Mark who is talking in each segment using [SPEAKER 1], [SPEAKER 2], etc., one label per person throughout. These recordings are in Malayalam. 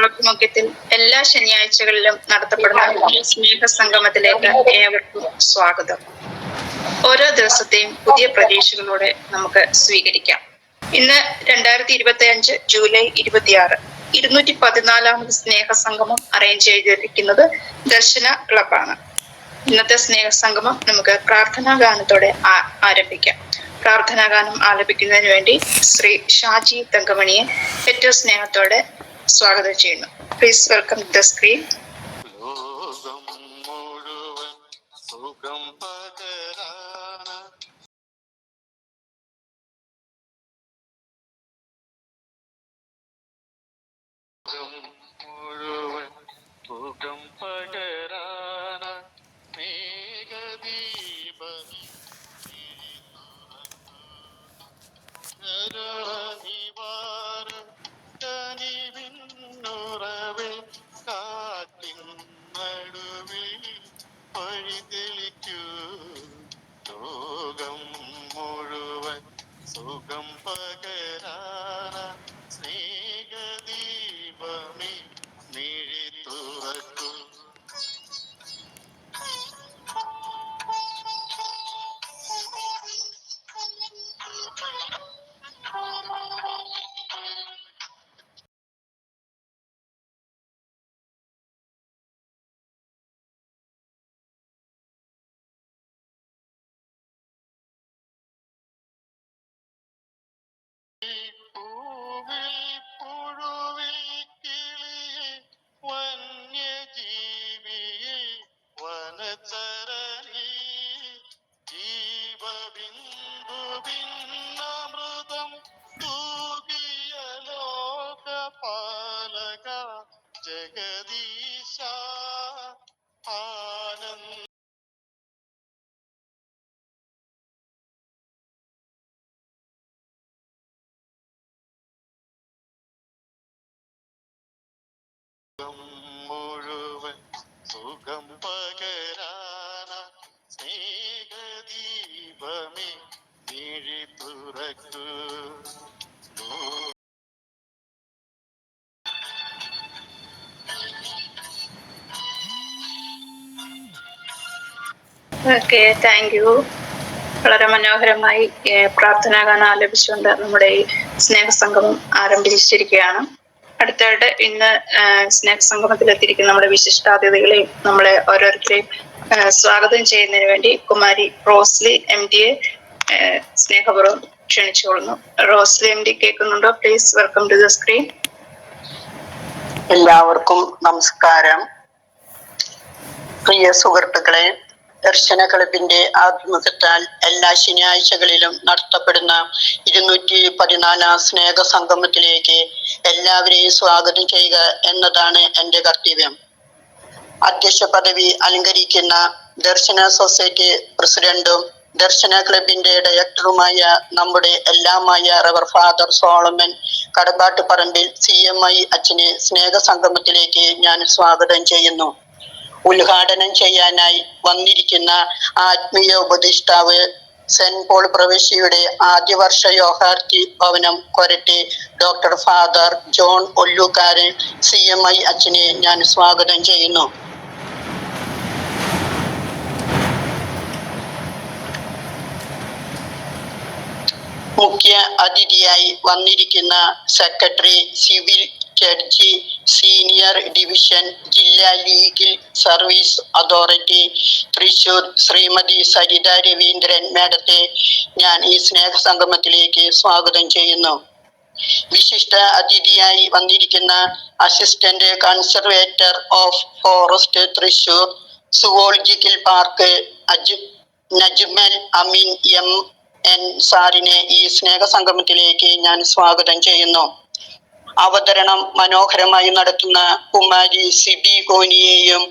[SPEAKER 1] ആഭിമുഖ്യത്തിൽ എല്ലാ ശനിയാഴ്ചകളിലും നടത്തപ്പെടുന്ന സ്നേഹ സംഗമത്തിലേക്ക് ഏവർക്കും സ്വാഗതം. ഓരോ ദിവസത്തെയും പുതിയ പ്രതീക്ഷകളോടെ നമുക്ക് സ്വീകരിക്കാം. ഇന്ന് 2025 ജൂലൈ 26 214ാമത് സ്നേഹ സംഗമം അറേഞ്ച് ചെയ്തിരിക്കുന്നത് ദർശന ക്ലബാണ്. ഇന്നത്തെ സ്നേഹ സംഗമം നമുക്ക് പ്രാർത്ഥനാ ഗാനത്തോടെ ആരംഭിക്കാം. പ്രാർത്ഥനാ ഗാനം ആലപിക്കുന്നതിന് വേണ്ടി ശ്രീ ഷാജി തങ്കമണിയെ ഏറ്റവും സ്നേഹത്തോടെ സ്വാഗതം ചെയ്യുന്നു. Please welcome the screen.
[SPEAKER 2] സുഖം പകരാന സ്നേഹദീപമേ മിഴി തുറക്കൂ. പൂവിൽ പുഴുവിൽ കിളിയെ വന്യജീവിയെ വനചരണി ജീവബിന്ദുവിന്നമൃതം തൂകിയ ലോകപാലക ജഗദീശ ആനന്ദ മുഴുവൻ സുഖം പകരാന സ്നേഹദീപമേ മിഴി തുറക്കൂ.
[SPEAKER 1] Okay, thank you. വളരെ മനോഹരമായി പ്രാർത്ഥനാ ഗാനം ആലപിച്ചുകൊണ്ട് നമ്മുടെ ഈ സ്നേഹസംഗമം ആരംഭിച്ചിരിക്കുകയാണ്. അടുത്തായിട്ട് ഇന്ന് സ്നേഹസംഗമത്തിലെത്തിയിരിക്കുന്ന നമ്മുടെ വിശിഷ്ടാതിഥികളെയും നമ്മളെ ഓരോരുത്തരെയും സ്വാഗതം ചെയ്യുന്നതിന് വേണ്ടി കുമാരി റോസ്ലി MD സ്നേഹപൂർവ്വം ക്ഷണിച്ചുകൊള്ളുന്നു. റോസ്ലി MD കേൾക്കുന്നുണ്ടോ? Please welcome to the screen.
[SPEAKER 3] എല്ലാവർക്കും നമസ്കാരം. പ്രിയ സുഹൃത്തുക്കളെ, ദർശന ക്ലബിന്റെ ആഭിമുഖ്യത്താൽ എല്ലാ ശനിയാഴ്ചകളിലും നടത്തപ്പെടുന്ന 214 സ്നേഹ സംഗമത്തിലേക്ക് എല്ലാവരെയും സ്വാഗതം ചെയ്യുക എന്നതാണ് എൻ്റെ കർത്തവ്യം. അധ്യക്ഷ പദവി അലങ്കരിക്കുന്ന ദർശന സൊസൈറ്റി പ്രസിഡന്റും ദർശന ക്ലബിന്റെ ഡയറക്ടറുമായ നമ്മുടെ എല്ലാമായ റവർ ഫാദർ സോളമൻ കടമ്പാട്ടുപറമ്പിൽ CMI അച്ഛനെ സ്നേഹ സംഗമത്തിലേക്ക് ഞാൻ സ്വാഗതം ചെയ്യുന്നു. ഉദ്ഘാടനം ചെയ്യാനായി വന്നിരിക്കുന്ന ആത്മീയ ഉപദേഷ്ടാവ് സെന്റ് പോൾ പ്രവിശ്യയുടെ ആദ്യ വർഷ യോഹാർത്തി ഭവനം Koratty doctor father John Ollukkaran CMI അച്ഛനെ ഞാൻ സ്വാഗതം ചെയ്യുന്നു. മുഖ്യ അതിഥിയായി വന്നിരിക്കുന്ന secretary civil judge senior division ജില്ലാ legal service authority Thrissur Shrimati Saritha Raveendran മാഡത്തെ ഞാൻ ഈ സ്നേഹ സംഗമത്തിലേക്ക് സ്വാഗതം ചെയ്യുന്നു. വിശിഷ്ട അതിഥിയായി വന്നിരിക്കുന്ന assistant conservator of forest Thrissur zoological park Najmal Ameen MN സാറിനെ ഈ സ്നേഹ സംഗമത്തിലേക്ക് ഞാൻ സ്വാഗതം ചെയ്യുന്നു. അവതരണം മനോഹരമായി നടത്തുന്ന കുമാരി സിബി കോനിയെയും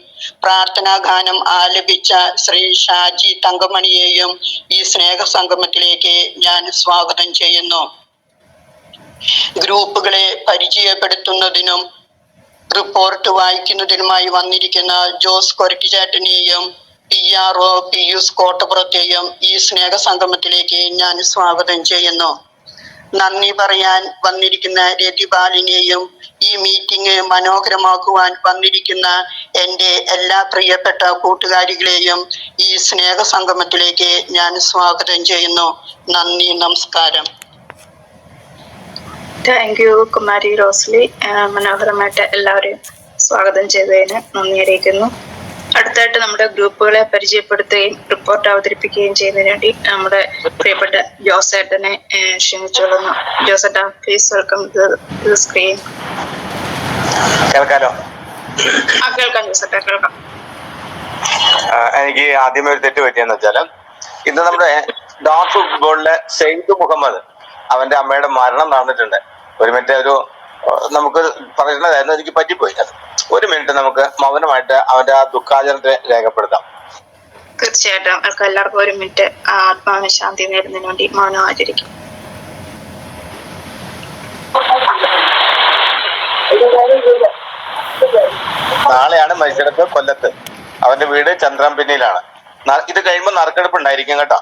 [SPEAKER 3] പ്രാർത്ഥനാ ഗാനം ആലപിച്ച ശ്രീ ഷാജി തങ്കമണിയെയും ഈ സ്നേഹ സംഗമത്തിലേക്ക് ഞാൻ സ്വാഗതം ചെയ്യുന്നു. ഗ്രൂപ്പുകളെ പരിചയപ്പെടുത്തുന്നതിനും റിപ്പോർട്ട് വായിക്കുന്നതിനുമായി വന്നിരിക്കുന്ന ജോസ് കൊരക്കിചേട്ടനെയും PRO പിയൂസ് കോട്ടപ്പുറത്തെയും ഈ സ്നേഹ സംഗമത്തിലേക്ക് ഞാൻ സ്വാഗതം ചെയ്യുന്നു. നന്ദി പറയാൻ വന്നിരിക്കുന്ന രതിപാലിനെയും ഈ മീറ്റിംഗ് മനോഹരമാക്കുവാൻ വന്നിരിക്കുന്ന എൻ്റെ എല്ലാ പ്രിയപ്പെട്ട കൂട്ടുകാരികളെയും ഈ സ്നേഹസംഗമത്തിലേക്ക് ഞാൻ സ്വാഗതം ചെയ്യുന്നു. നന്ദി, നമസ്കാരം.
[SPEAKER 1] Thank you Kumari Rosily. മനോഹരമായിട്ട് എല്ലാവരെയും സ്വാഗതം ചെയ്തതിന് നന്ദി അറിയിക്കുന്നു. അടുത്തായിട്ട് നമ്മുടെ ഗ്രൂപ്പുകളെ പരിചയപ്പെടുത്തുകയും റിപ്പോർട്ട് അവതരിപ്പിക്കുകയും ചെയ്യുന്നതിന് വേണ്ടി നമ്മുടെ പ്രിയപ്പെട്ട ജോസേട്ടനെ ക്ഷണിച്ചോളുന്നു. ജോസേട്ടാ, പ്ലീസ് വെൽക്കം ടു സ്ക്രീൻ.
[SPEAKER 4] കേൾക്കാലോ?
[SPEAKER 1] കേൾക്കാം ജോസേട്ടാ, കേൾക്കാം.
[SPEAKER 4] എനിക്ക് ആദ്യമേ ഒരു തെറ്റ് പറ്റിയെന്ന് വെച്ചാല്, ഇന്ന് നമ്മുടെ ഡാഫ് ഫുട്ബോളിലെ സെയ്ദ് മുഹമ്മദ് അവന്റെ അമ്മയുടെ മരണം നടന്നിട്ടുണ്ട്. ഒരു മിനിറ്റ് നമുക്ക് പറയുന്നതായിരുന്നു, എനിക്ക് പറ്റിപ്പോയി. ഒരു മിനിറ്റ് നമുക്ക് മൗനമായിട്ട് അവന്റെ ആ ദുഃഖാചരണത്തെ രേഖപ്പെടുത്താം.
[SPEAKER 1] തീർച്ചയായിട്ടും എല്ലാവർക്കും ഒരു മിനിറ്റ് ആത്മാവിന് ശാന്തി നേടുന്നതിന് വേണ്ടി മൗനം ആചരിക്കും.
[SPEAKER 4] നാളെയാണ് മത്സരത്ത് കൊല്ലത്ത്. അവന്റെ വീട് ചന്ദ്രംപിന്നിയിലാണ്. ഇത് കഴിയുമ്പോൾ നറുക്കെടുപ്പ് ഉണ്ടായിരിക്കും കേട്ടോ.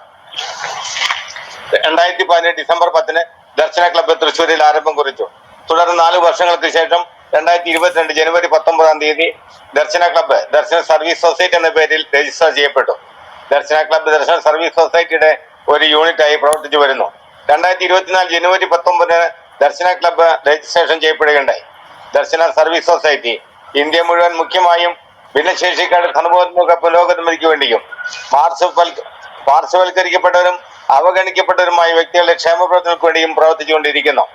[SPEAKER 4] 2018 ഡിസംബർ 10 ദർശന ക്ലബ്ബ് തൃശ്ശൂരിൽ ആരംഭം കുറിച്ചു. തുടർന്ന് 4 വർഷങ്ങൾക്ക് ശേഷം 2022 ജനുവരി 19 ദർശന ക്ലബ്ബ് ദർശന സർവീസ് സൊസൈറ്റി എന്ന പേരിൽ രജിസ്റ്റർ ചെയ്യപ്പെട്ടു. ദർശന ക്ലബ്ബ് ദർശന സർവീസ് സൊസൈറ്റിയുടെ ഒരു യൂണിറ്റായി പ്രവർത്തിച്ചു വരുന്നു. 2024 ജനുവരി 19 ദർശന ക്ലബ്ബ് രജിസ്ട്രേഷൻ ചെയ്യപ്പെടുകയുണ്ടായി. ദർശന സർവീസ് സൊസൈറ്റി ഇന്ത്യ മുഴുവൻ മുഖ്യമായും ഭിന്നശേഷിക്കാരുടെ സർവോന്മുഖ പുരോഗതിക്ക് വേണ്ടിയും പാർശ്വവൽക്കരിക്കപ്പെട്ടവരും അവഗണിക്കപ്പെട്ടവരുമായ വ്യക്തികളുടെ ക്ഷേമപ്രവർത്തനങ്ങൾക്ക് വേണ്ടിയും പ്രവർത്തിച്ചുകൊണ്ടിരിക്കുന്നു.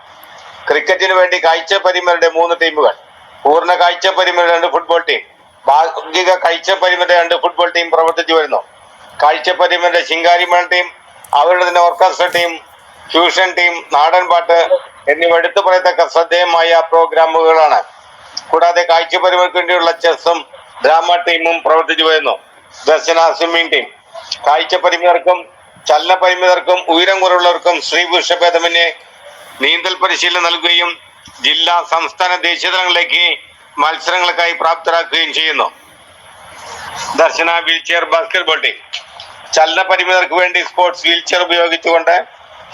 [SPEAKER 4] ക്രിക്കറ്റിന് വേണ്ടി കാഴ്ച പരിമിതരുടെ 3 ടീമുകൾ, പൂർണ്ണ കാഴ്ച പരിമിത 2 ഫുട്ബോൾ ടീം, ഭാഗിക കാഴ്ച പരിമിത 2 ഫുട്ബോൾ ടീം പ്രവർത്തിച്ചു വരുന്നു. കാഴ്ച പരിമിത ശിങ്കാരിമേള ടീം, അവരുടെ തന്നെ ഓർക്കസ്ട്ര ടീം, ഫ്യൂഷൻ ടീം, നാടൻ പാട്ട് എന്നിവ എടുത്തു പറയത്തക്ക ശ്രദ്ധേയമായ പ്രോഗ്രാമുകളാണ്. കൂടാതെ കാഴ്ച പരിമിതർക്ക് വേണ്ടിയുള്ള ചെസ്സും ഡ്രാമ ടീമും പ്രവർത്തിച്ചു വരുന്നു. ദർശന സ്വിമ്മിംഗ് ടീം കാഴ്ച പരിമിതർക്കും ചലന പരിമിതർക്കും ഉയരം കുറവുള്ളവർക്കും സ്ത്രീ പുരുഷ ഭേദമന്യേ നീന്തൽ പരിശീലനം നൽകുകയും ജില്ലാ, സംസ്ഥാന, ദേശീയ തലങ്ങളിലേക്ക് മത്സരങ്ങൾക്കായി പ്രാപ്തരാക്കുകയും ചെയ്യുന്നു. ദർശന വീൽചെയർ ബാസ്കറ്റ്ബോൾ ടീം ചലന പരിമിതർക്ക് വേണ്ടി സ്പോർട്സ് വീൽചെയർ ഉപയോഗിച്ചുകൊണ്ട്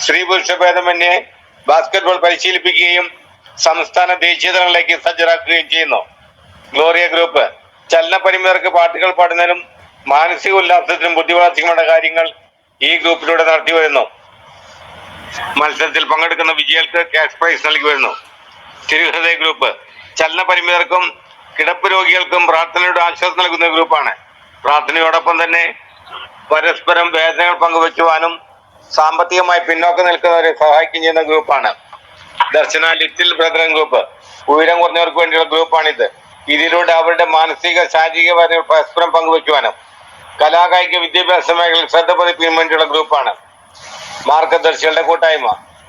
[SPEAKER 4] സ്ത്രീ പുരുഷ ഭേദമന്യേ ബാസ്കറ്റ്ബോൾ പരിശീലിപ്പിക്കുകയും സംസ്ഥാന, ദേശീയ തലങ്ങളിലേക്ക് സജ്ജരാക്കുകയും ചെയ്യുന്നു. ഗ്ലോറിയ ഗ്രൂപ്പ് ചലന പരിമിതർക്ക് പാട്ടുകൾ പാടുന്നതിനും മാനസിക ഉല്ലാസത്തിനും ബുദ്ധിവളർച്ചയുമുള്ള കാര്യങ്ങൾ ഈ ഗ്രൂപ്പിലൂടെ നടത്തി വരുന്നു. മത്സരത്തിൽ പങ്കെടുക്കുന്ന വിജയികൾക്ക് ക്യാഷ് പ്രൈസ് നൽകി വരുന്നു. തിരുഹൃദയ ഗ്രൂപ്പ് ചലന പരിമിതർക്കും കിടപ്പ് രോഗികൾക്കും പ്രാർത്ഥനയുടെ ആശ്വാസം നൽകുന്ന ഗ്രൂപ്പാണ്. പ്രാർത്ഥനയോടൊപ്പം തന്നെ പരസ്പരം വേദനകൾ പങ്കുവയ്ക്കുവാനും സാമ്പത്തികമായി പിന്നോക്കം നിൽക്കുന്നവരെ സഹായിക്കുകയും ചെയ്യുന്ന ഗ്രൂപ്പാണ്. ദർശന ലിറ്റിൽ ബ്രദറൻ ഗ്രൂപ്പ് ഉയരം കുറഞ്ഞവർക്ക് വേണ്ടിയുള്ള ഗ്രൂപ്പാണിത്. ഇതിലൂടെ അവരുടെ മാനസിക, ശാരീരിക വേദനകൾ പരസ്പരം പങ്കുവയ്ക്കുവാനും കലാകായിക വിദ്യാഭ്യാസ മേഖലയിൽ ശ്രദ്ധ പതിപ്പിക്കാൻ വേണ്ടിയുള്ള ഗ്രൂപ്പാണ്. മാർഗദർശികളുടെ കൂട്ടായ്മ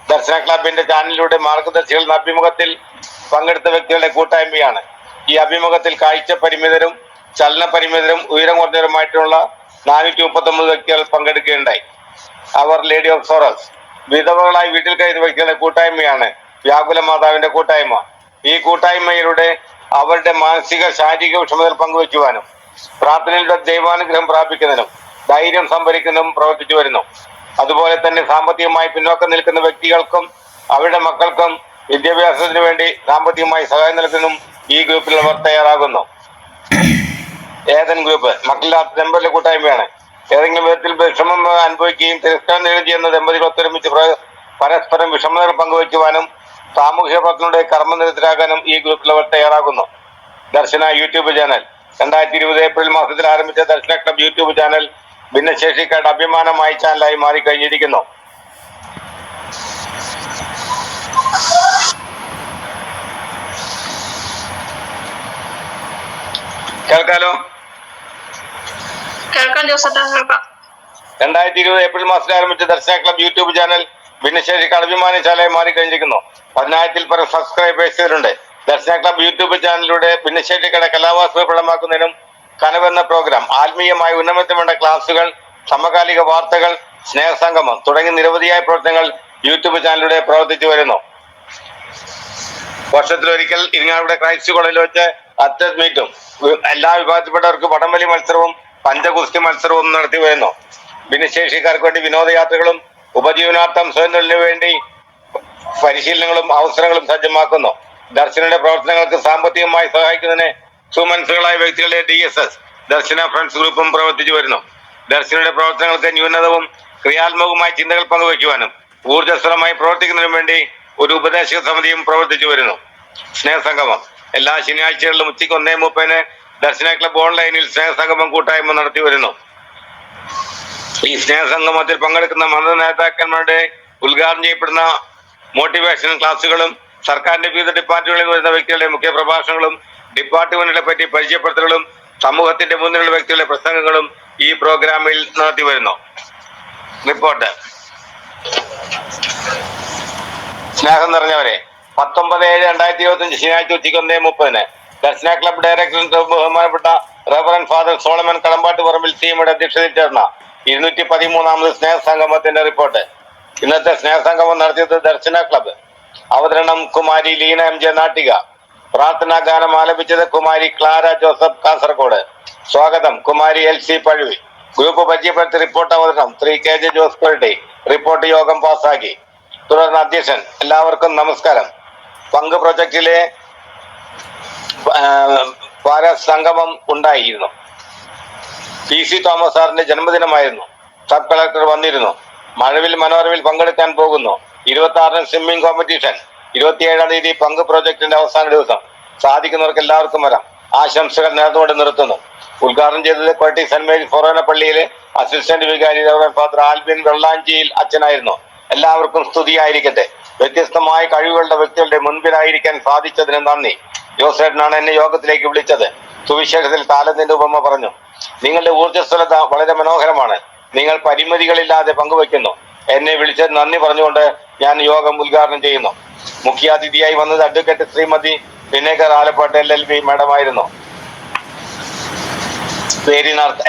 [SPEAKER 4] ദർശന ക്ലബിന്റെ ചാനലിലൂടെ മാർഗദർശികളുടെ അഭിമുഖത്തിൽ പങ്കെടുത്ത വ്യക്തികളുടെ കൂട്ടായ്മയാണ്. ഈ അഭിമുഖത്തിൽ കാഴ്ച പരിമിതരും ചലന പരിമിതരും ഉയരം കുറഞ്ഞവരുമായിട്ടുള്ള 439 വ്യക്തികൾ പങ്കെടുക്കുകയുണ്ടായി. അവർ ലേഡി ഓഫ് സോറസ് വിധവകളായി വീട്ടിൽ കഴിയുന്ന വ്യക്തികളുടെ കൂട്ടായ്മയാണ് വ്യാകുല മാതാവിന്റെ കൂട്ടായ്മ. ഈ കൂട്ടായ്മയിലൂടെ അവരുടെ മാനസിക, ശാരീരിക വിഷമതകൾ പങ്കുവയ്ക്കുവാനും പ്രാർത്ഥനയിലൂടെ ദൈവാനുഗ്രഹം പ്രാപിക്കുന്നതിനും ധൈര്യം സംഭരിക്കുന്നതും പ്രവർത്തിച്ചു വരുന്നു. അതുപോലെ തന്നെ സാമ്പത്തികമായി പിന്നോക്കം നിൽക്കുന്ന വ്യക്തികൾക്കും അവരുടെ മക്കൾക്കും വിദ്യാഭ്യാസത്തിന് വേണ്ടി സാമ്പത്തികമായി സഹായം നൽകുന്നതും ഈ ഗ്രൂപ്പിലുള്ളവർ തയ്യാറാകുന്നു. ഏതൻ ഗ്രൂപ്പ് മക്കളില്ലാത്ത ദമ്പതികളുടെ കൂട്ടായ്മയാണ്. ഏതെങ്കിലും വിധത്തിൽ വിഷമം അനുഭവിക്കുകയും തിരസ്കാരം നേടുകയും ചെയ്യുന്ന ദമ്പതികൾ ഒത്തൊരുമിച്ച് പരസ്പരം വിഷമതകൾ പങ്കുവയ്ക്കുവാനും സാമൂഹ്യ പ്രവർത്തനങ്ങളുടെ കർമ്മനിരതരാകാനും ഈ ഗ്രൂപ്പിലുള്ളവർ തയ്യാറാകുന്നു. ദർശന യൂട്യൂബ് ചാനൽ 2020 ഏപ്രിൽ മാസത്തിൽ ആരംഭിച്ച ദർശന ക്ലബ് യൂട്യൂബ് ചാനൽ ഭിന്നശേഷിക്കാരുടെ അഭിമാനമായ ചാനലായി മാറിക്കഴിഞ്ഞിരിക്കുന്നു. കേൾക്കാലോ?
[SPEAKER 1] കേൾക്കാം ജോസേട്ടാ, കേൾക്കാം.
[SPEAKER 4] 2020 ഏപ്രിൽ മാസത്തിൽ ആരംഭിച്ച ദർശന ക്ലബ് യൂട്യൂബ് ചാനൽ ഭിന്നശേഷിക്കാരുടെ അഭിമാന ചാനലായി മാറിക്കഴിഞ്ഞിരിക്കുന്നു. 10,000-ൽ പരം സബ്സ്ക്രൈബേഴ്സ് ഉണ്ട്. ദർശന ക്ലബ് യൂട്യൂബ് ചാനലിലൂടെ ഭിന്നശേഷിക്കാരുടെ കലാവാസന പ്രകടമാക്കുന്നതിനും കനവെന്ന പ്രോഗ്രാം, ആത്മീയമായ ഉന്നമനത്തിനുള്ള ക്ലാസുകൾ, സമകാലിക വാർത്തകൾ, സ്നേഹസംഗമം തുടങ്ങി നിരവധിയായ പ്രവർത്തനങ്ങൾ യൂട്യൂബ് ചാനലിലൂടെ പ്രവർത്തിച്ചു വരുന്നു. വർഷത്തിലൊരിക്കൽ ഇരിങ്ങാലക്കുട ക്രൈസ്റ്റ് കോളേജിൽ വെച്ച് അത്ലറ്റ് മീറ്റും എല്ലാ വിഭാഗത്തിൽപ്പെട്ടവർക്ക് വടംവലി മത്സരവും പഞ്ചഗുസ്തി മത്സരവും നടത്തി വരുന്നു. ഭിന്നശേഷിക്കാർക്ക് വേണ്ടി വിനോദയാത്രകളും ഉപജീവനാർത്ഥം സ്വയം തൊഴിലിനു വേണ്ടി പരിശീലനങ്ങളും അവസരങ്ങളും സജ്ജമാക്കുന്നു. ദർശനയുടെ പ്രവർത്തനങ്ങൾക്ക് സാമ്പത്തികമായി സഹായിക്കുന്നതിന് സുമനസുകളായ വ്യക്തികളുടെ DSS ദർശന ഫ്രണ്ട്സ് ഗ്രൂപ്പും പ്രവർത്തിച്ചു വരുന്നു. ദർശനയുടെ പ്രവർത്തനങ്ങൾക്ക് ന്യൂനതവും ക്രിയാത്മകവുമായ ചിന്തകൾ പങ്കുവയ്ക്കുവാനും ഊർജ്ജസ്വലമായി പ്രവർത്തിക്കുന്നതിനും വേണ്ടി ഒരു ഉപദേശക സമിതിയും പ്രവർത്തിച്ചു വരുന്നു. സ്നേഹസംഗമം എല്ലാ ശനിയാഴ്ചകളിലും ഉച്ചയ്ക്ക് 1:30 ദർശന ക്ലബ് ഓൺലൈനിൽ സ്നേഹസംഗമം കൂട്ടായ്മ നടത്തി വരുന്നു. ഈ സ്നേഹസംഗമത്തിൽ പങ്കെടുക്കുന്ന മത നേതാക്കന്മാരുടെ ഉദ്ഘാടനം ചെയ്യപ്പെടുന്ന മോട്ടിവേഷൻ ക്ലാസുകളും സർക്കാരിന്റെ വിവിധ ഡിപ്പാർട്ട്മെന്റുകളിൽ വരുന്ന വ്യക്തികളുടെ മുഖ്യ പ്രഭാഷണങ്ങളും ഡിപ്പാർട്ട്മെന്റുകളെ പറ്റി പരിചയപ്പെടുത്തലുകളും സമൂഹത്തിന്റെ മുന്നിലുള്ള വ്യക്തികളുടെ പ്രസംഗങ്ങളും ഈ പ്രോഗ്രാമിൽ നടത്തി വരുന്നു. റിപ്പോർട്ട്. സ്നേഹം നിറഞ്ഞവരെ, 19/7/2025 ശനിയാഴ്ച ഉച്ചയ്ക്ക് 1:30 ദർശന ക്ലബ് ഡയറക്ടർ ബഹുമാനപ്പെട്ട റവറൻ ഫാദർ സോളമൻ കടമ്പാട്ട് പറമ്പിൽ സിഎംയുടെ അധ്യക്ഷതയിൽ ചേർന്ന 213ാമത് സ്നേഹസംഗമത്തിന്റെ റിപ്പോർട്ട്. ഇന്നത്തെ സ്നേഹസംഗമം നടത്തിയത് ദർശന ക്ലബ്. അവതരണം കുമാരി ലീന MJ നാട്ടിക. പ്രാർത്ഥനാ ഗാനം ആലപിച്ചത് കുമാരി ക്ലാര ജോസഫ് കാസർഗോഡ്. സ്വാഗതം കുമാരി LC പഴുവി. ഗ്രൂപ്പ് പരിചയപ്പെടുത്തി റിപ്പോർട്ട് അവതരണം ശ്രീ KJ ജോസ് കൊരട്ടി. റിപ്പോർട്ട് യോഗം പാസാക്കി. തുടർന്ന് അധ്യക്ഷൻ. എല്ലാവർക്കും നമസ്കാരം. പങ്ക് പ്രൊജക്റ്റിലെ സംഗമം ഉണ്ടായിരുന്നു. PC തോമസ് സാറിന്റെ ജന്മദിനമായിരുന്നു. സബ് കളക്ടർ വന്നിരുന്നു. മഴവിൽ മനോരമയിൽ പങ്കെടുക്കാൻ പോകുന്നു. 26 സ്വിമ്മിംഗ് കോമ്പറ്റീഷൻ. 27-ാം തീയതി പങ്ക് പ്രോജക്ടിന്റെ അവസാന ദിവസം. സാധിക്കുന്നവർക്ക് എല്ലാവർക്കും വരാം. ആശംസകൾ നേർന്നുകൊണ്ട് നിർത്തുന്നു. ഉദ്ഘാടനം ചെയ്തത് കൊരട്ടി സെന്റ് മേരീസ് ഫൊറോന പള്ളിയിലെ അസിസ്റ്റന്റ് വികാരി റവറൻ ഫാദർ ആൽബിൻ വെള്ളാഞ്ചിയിൽ അച്ഛനായിരുന്നു. എല്ലാവർക്കും സ്തുതിയായിരിക്കട്ടെ. വ്യത്യസ്തമായ കഴിവുകളുടെ വ്യക്തികളുടെ മുൻപിലായിരിക്കാൻ സാധിച്ചതിന് നന്ദി. ജോസേട്ടനാണ് എന്നെ യോഗത്തിലേക്ക് വിളിച്ചത്. സുവിശേഷത്തിൽ താലത്തിന്റെ ഉപമ പറഞ്ഞു. നിങ്ങളുടെ ഊർജ്ജസ്വലത വളരെ മനോഹരമാണ്. നിങ്ങൾ പരിമിതികളില്ലാതെ പങ്കുവയ്ക്കുന്നു. എന്നെ വിളിച്ചത് നന്ദി പറഞ്ഞുകൊണ്ട് ഞാൻ യോഗം ഉദ്ഘാടനം ചെയ്യുന്നു. മുഖ്യാതിഥിയായി വന്നത് അഡ്വക്കേറ്റ് ശ്രീമതി വിനേകർ ആലപ്പാട്ട് LLB മാഡമായിരുന്നു.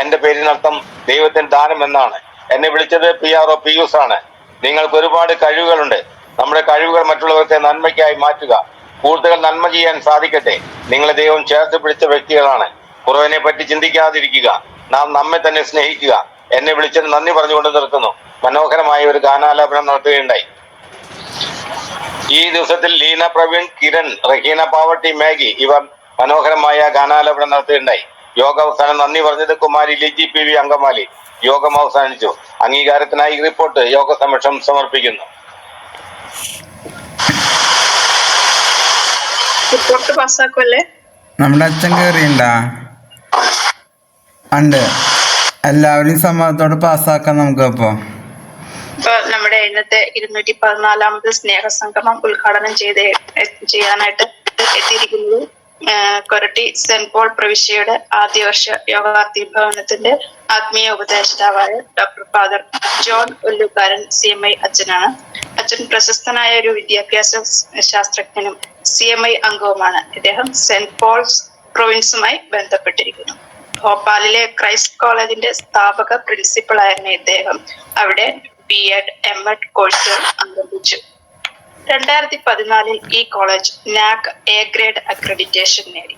[SPEAKER 4] എന്റെ പേരിനർത്ഥം ദൈവത്തിന്റെ ദാനം എന്നാണ്. എന്നെ വിളിച്ചത് PRO പിയൂസ് ആണ്. നിങ്ങൾക്ക് ഒരുപാട് കഴിവുകളുണ്ട്. നമ്മുടെ കഴിവുകൾ മറ്റുള്ളവർക്ക് നന്മയ്ക്കായി മാറ്റുക. കൂടുതൽ നന്മ ചെയ്യാൻ സാധിക്കട്ടെ. നിങ്ങളെ ദൈവം ചേർത്ത് പിടിച്ച വ്യക്തികളാണ്. കുറവിനെ പറ്റി ചിന്തിക്കാതിരിക്കുക. നാം നമ്മെ തന്നെ സ്നേഹിക്കുക. എന്നെ വിളിച്ചത് നന്ദി പറഞ്ഞുകൊണ്ട് നിർത്തുന്നു. മനോഹരമായ ഒരു ഗാനാലാപനം നടത്തുകയുണ്ടായി. ഈ ദിവസത്തിൽ ലീന പ്രവീൺ, കിരൺ, റഹീന പാവട്ടി, മാഗി ഇവർ മനോഹരമായ ഗാനാലാപനം നടത്തുകയുണ്ടായി. യോഗ അവസാനം നന്ദി പറഞ്ഞത് കുമാരി ലിജി PV അങ്കമാലി. യോഗം അവസാനിച്ചു. അംഗീകാരത്തിനായി റിപ്പോർട്ട് യോഗ സമക്ഷം സമർപ്പിക്കുന്നു.
[SPEAKER 1] റിപ്പോർട്ട് പാസ്സാക്കുമല്ലേ?
[SPEAKER 5] നമ്മുടെ അച്ഛൻ കയറിയുണ്ടാ ഉണ്ട്. എല്ലാവരും സമ്മതത്തോടെ പാസ്സാക്കാം നമുക്ക്. അപ്പൊ
[SPEAKER 1] നമ്മുടെ ഇന്നത്തെ 214ാമത് സ്നേഹസംഗമം ഉദ്ഘാടനം ചെയ്യാനായിട്ട് എത്തിയിരിക്കുന്നത് കൊരട്ടി സെന്റ് പോൾ പ്രവിശ്യയുടെ ആദ്യ വർഷ യോഗാർത്ഥി ഭവനത്തിന്റെ ആത്മീയ ഉപദേഷ്ടാവായ ഡോക്ടർ ഫാദർ ജോൺ ഒല്ലുകാരൻ CMI അച്ഛനാണ്. അച്ഛൻ പ്രശസ്തനായ ഒരു വിദ്യാഭ്യാസ ശാസ്ത്രജ്ഞനും CMI അംഗവുമാണ്. ഇദ്ദേഹം സെന്റ് പോൾസ് പ്രൊവിൻസുമായി ബന്ധപ്പെട്ടിരിക്കുന്നു. ഭോപ്പാലിലെ ക്രൈസ്റ്റ് കോളേജിന്റെ സ്ഥാപക പ്രിൻസിപ്പൾ ആയിരുന്ന ഇദ്ദേഹം അവിടെ B.Ed. M.Ed. കോഴ്സുകൾ ആരംഭിച്ചു. 2014 ഈ college NAAC A grade accreditation നേടി.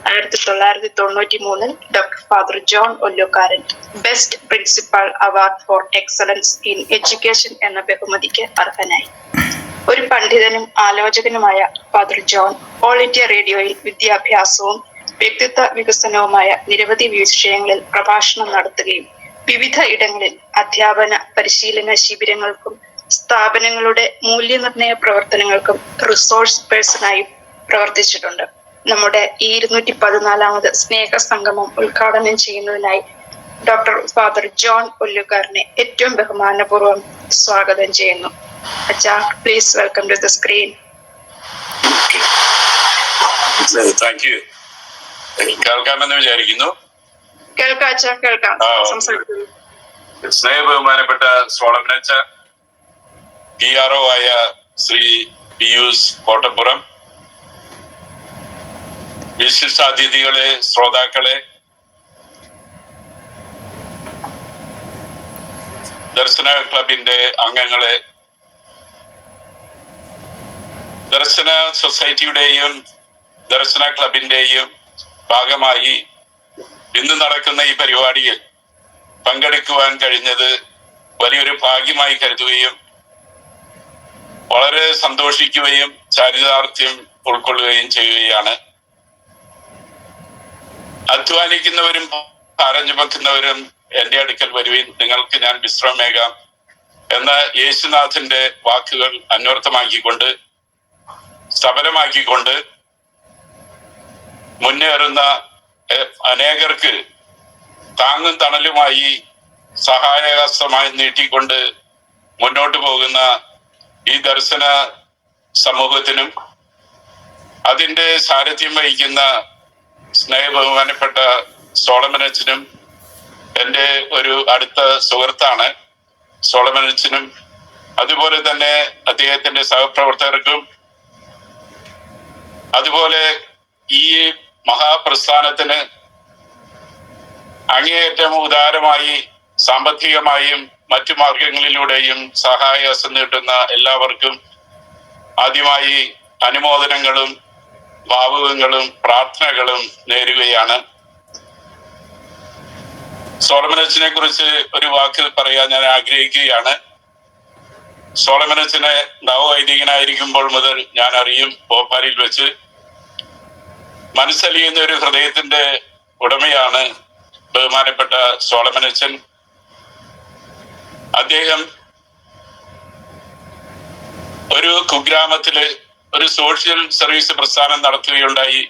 [SPEAKER 1] 1993 doctor father John Ollukaran best principal award for excellence in education എന്ന ബഹുമതിക്ക് അർഹനായി. ഒരു പണ്ഡിതനും ആലോചകനുമായ ഫാദർ ജോൺ ഓൾ ഇന്ത്യ റേഡിയോയിൽ വിദ്യാഭ്യാസവും വ്യക്തിത്വ വികസനവുമായ നിരവധി വിഷയങ്ങളിൽ പ്രഭാഷണം നടത്തുകയും വിവിധ ഇടങ്ങളിൽ അധ്യാപന പരിശീലന ശിബിരങ്ങൾക്കും സ്ഥാപനങ്ങളുടെ മൂല്യനിർണയ പ്രവർത്തനങ്ങൾക്കും റിസോഴ്സ് പേഴ്സണായി പ്രവർത്തിച്ചിട്ടുണ്ട്. നമ്മുടെ ഈ 214ാമത് സ്നേഹസംഗമം ഉദ്ഘാടനം ചെയ്യുന്നതിനായി ഡോക്ടർ ഫാദർ ജോൺ ഒല്ലുകാരനെ ഏറ്റവും ബഹുമാനപൂർവ്വം സ്വാഗതം ചെയ്യുന്നു. അച്ഛാ, please welcome to the screen.
[SPEAKER 6] Thank you. കേൾക്കാമെന്ന് വിചാരിക്കുന്നു.
[SPEAKER 1] കേൾക്കാം അച്ഛാ, കേൾക്കാം. സംസാരിക്കുന്നു.
[SPEAKER 6] സ്നേഹ ബഹുമാനപ്പെട്ട സോളമനച്ച, PRO ആയ ശ്രീ പിയൂസ് കോട്ടപ്പുറം, വിശിഷ്ടാതിഥികളെ, ശ്രോതാക്കളെ, ദർശന ക്ലബിന്റെ അംഗങ്ങളെ, ദർശന സൊസൈറ്റിയുടെയും ദർശന ക്ലബിന്റെയും ഭാഗമായി ഇന്ന് നടക്കുന്ന ഈ പരിപാടിയിൽ പങ്കെടുക്കുവാൻ കഴിഞ്ഞത് വലിയൊരു ഭാഗ്യമായി കരുതുകയും വളരെ സന്തോഷിക്കുകയും ചാരിതാർത്ഥ്യം ഉൾക്കൊള്ളുകയും ചെയ്യുകയാണ്. അധ്വാനിക്കുന്നവരും ഭാരം ചുമക്കുന്നവരും എന്റെ അടുക്കൽ വരുവിൻ, നിങ്ങൾക്ക് ഞാൻ വിശ്രമമേകാം എന്ന യേശുനാഥന്റെ വാക്കുകൾ അന്വർത്ഥമാക്കിക്കൊണ്ട് സഫലമാക്കിക്കൊണ്ട് മുന്നേറുന്ന അനേകർക്ക് താങ്ങും തണലുമായി സഹായഹസ്തമായി നീട്ടിക്കൊണ്ട് മുന്നോട്ട് പോകുന്ന ഈ ദർശന സമൂഹത്തിനും അതിന്റെ സാരഥ്യം വഹിക്കുന്ന സ്നേഹബഹുമാനപ്പെട്ട സോളമനച്ചനും എൻ്റെ ഒരു അടുത്ത സുഹൃത്താണ്. സോളമനച്ചനും അതുപോലെ തന്നെ അദ്ദേഹത്തിന്റെ സഹപ്രവർത്തകർക്കും അതുപോലെ ഈ മഹാപ്രസ്ഥാനത്തിന് അങ്ങേയറ്റം ഉദാരമായി സാമ്പത്തികമായും മറ്റു മാർഗങ്ങളിലൂടെയും സഹായഹസ്തം നീട്ടുന്ന എല്ലാവർക്കും ആദ്യമായി അനുമോദനങ്ങളും ഭാവുകങ്ങളും പ്രാർത്ഥനകളും നേരുകയാണ്. സോളമനച്ചനെ കുറിച്ച് ഒരു വാക്ക് പറയാൻ ഞാൻ ആഗ്രഹിക്കുകയാണ്. സോളമനച്ചനെ നവവൈദികനായിരിക്കുമ്പോൾ മുതൽ ഞാൻ അറിയും. ഭോപ്പാലിൽ വെച്ച് മനസ്സലിയുന്ന ഒരു ഹൃദയത്തിന്റെ ഉടമയാണ് ബഹുമാനപ്പെട്ട സോളമനച്ചൻ. അദ്ദേഹം ഒരു കുഗ്രാമത്തില് ഒരു സോഷ്യൽ സർവീസ് പ്രസ്ഥാനം നടത്തുകയുണ്ടായി.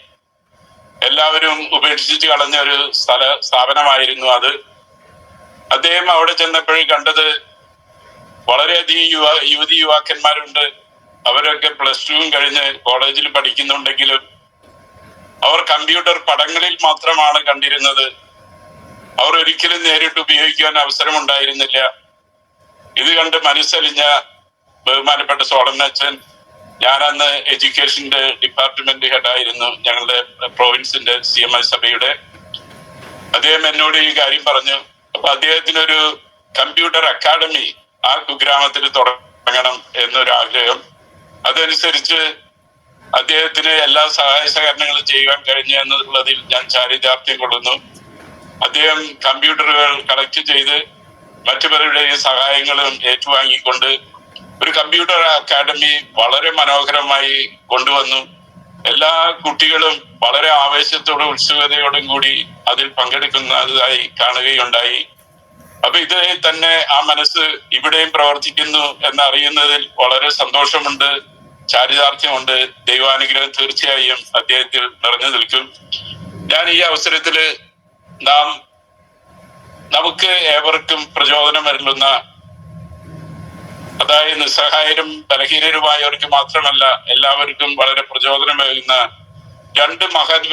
[SPEAKER 6] എല്ലാവരും ഉപേക്ഷിച്ച് കളഞ്ഞ ഒരു സ്ഥാപനമായിരുന്നു അത്. അദ്ദേഹം അവിടെ ചെന്നപ്പോഴും കണ്ടത് വളരെയധികം യുവതി യുവാക്കന്മാരുണ്ട്. അവരൊക്കെ +2 കഴിഞ്ഞ് കോളേജിൽ പഠിക്കുന്നുണ്ടെങ്കിലും അവർ കമ്പ്യൂട്ടർ പടങ്ങളിൽ മാത്രമാണ് കണ്ടിരുന്നത്. അവർ ഒരിക്കലും നേരിട്ട് ഉപയോഗിക്കാൻ അവസരമുണ്ടായിരുന്നില്ല. ഇത് കണ്ട് മനസ്സലിഞ്ഞ ബഹുമാനപ്പെട്ട സോളമനച്ചൻ, ഞാൻ അന്ന് എഡ്യൂക്കേഷന്റെ ഡിപ്പാർട്ട്മെന്റ് ഹെഡായിരുന്നു ഞങ്ങളുടെ പ്രോവിൻസിന്റെ CMI സഭയുടെ. അദ്ദേഹം എന്നോട് ഈ കാര്യം പറഞ്ഞു. അപ്പൊ അദ്ദേഹത്തിനൊരു കമ്പ്യൂട്ടർ അക്കാഡമി ആ കുഗ്രാമത്തിൽ തുടങ്ങണം എന്നൊരു ആഗ്രഹം. അതനുസരിച്ച് അദ്ദേഹത്തിന് എല്ലാ സഹായ സഹകരണങ്ങളും ചെയ്യുവാൻ കഴിഞ്ഞു എന്നുള്ളതിൽ ഞാൻ ചാരിതാർത്ഥ്യം കൊള്ളുന്നു. അദ്ദേഹം കമ്പ്യൂട്ടറുകൾ കളക്ട് ചെയ്ത് മറ്റുപലരുടെയും സഹായങ്ങളും ഏറ്റുവാങ്ങിക്കൊണ്ട് ഒരു കമ്പ്യൂട്ടർ അക്കാഡമി വളരെ മനോഹരമായി കൊണ്ടുവന്നു. എല്ലാ കുട്ടികളും വളരെ ആവേശത്തോടും ഉത്സുകതയോടും കൂടി അതിൽ പങ്കെടുക്കുന്നതായി കാണുകയുണ്ടായി. അപ്പൊ ഇത് തന്നെ ആ മനസ്സ് ഇവിടെയും പ്രവർത്തിക്കുന്നു എന്നറിയുന്നതിൽ വളരെ സന്തോഷമുണ്ട്, ചാരിതാർത്ഥ്യമുണ്ട്. ദൈവാനുഗ്രഹം തീർച്ചയായും അദ്ദേഹത്തിൽ നിറഞ്ഞു നിൽക്കും. ഞാൻ ഈ അവസരത്തില് നമുക്ക് ഏവർക്കും പ്രചോദനം നൽകുന്ന, അതായത് നിസ്സഹായരും ബലഹീനരുമായവർക്ക് മാത്രമല്ല എല്ലാവർക്കും വളരെ പ്രചോദനമേകുന്ന 2 മഹത്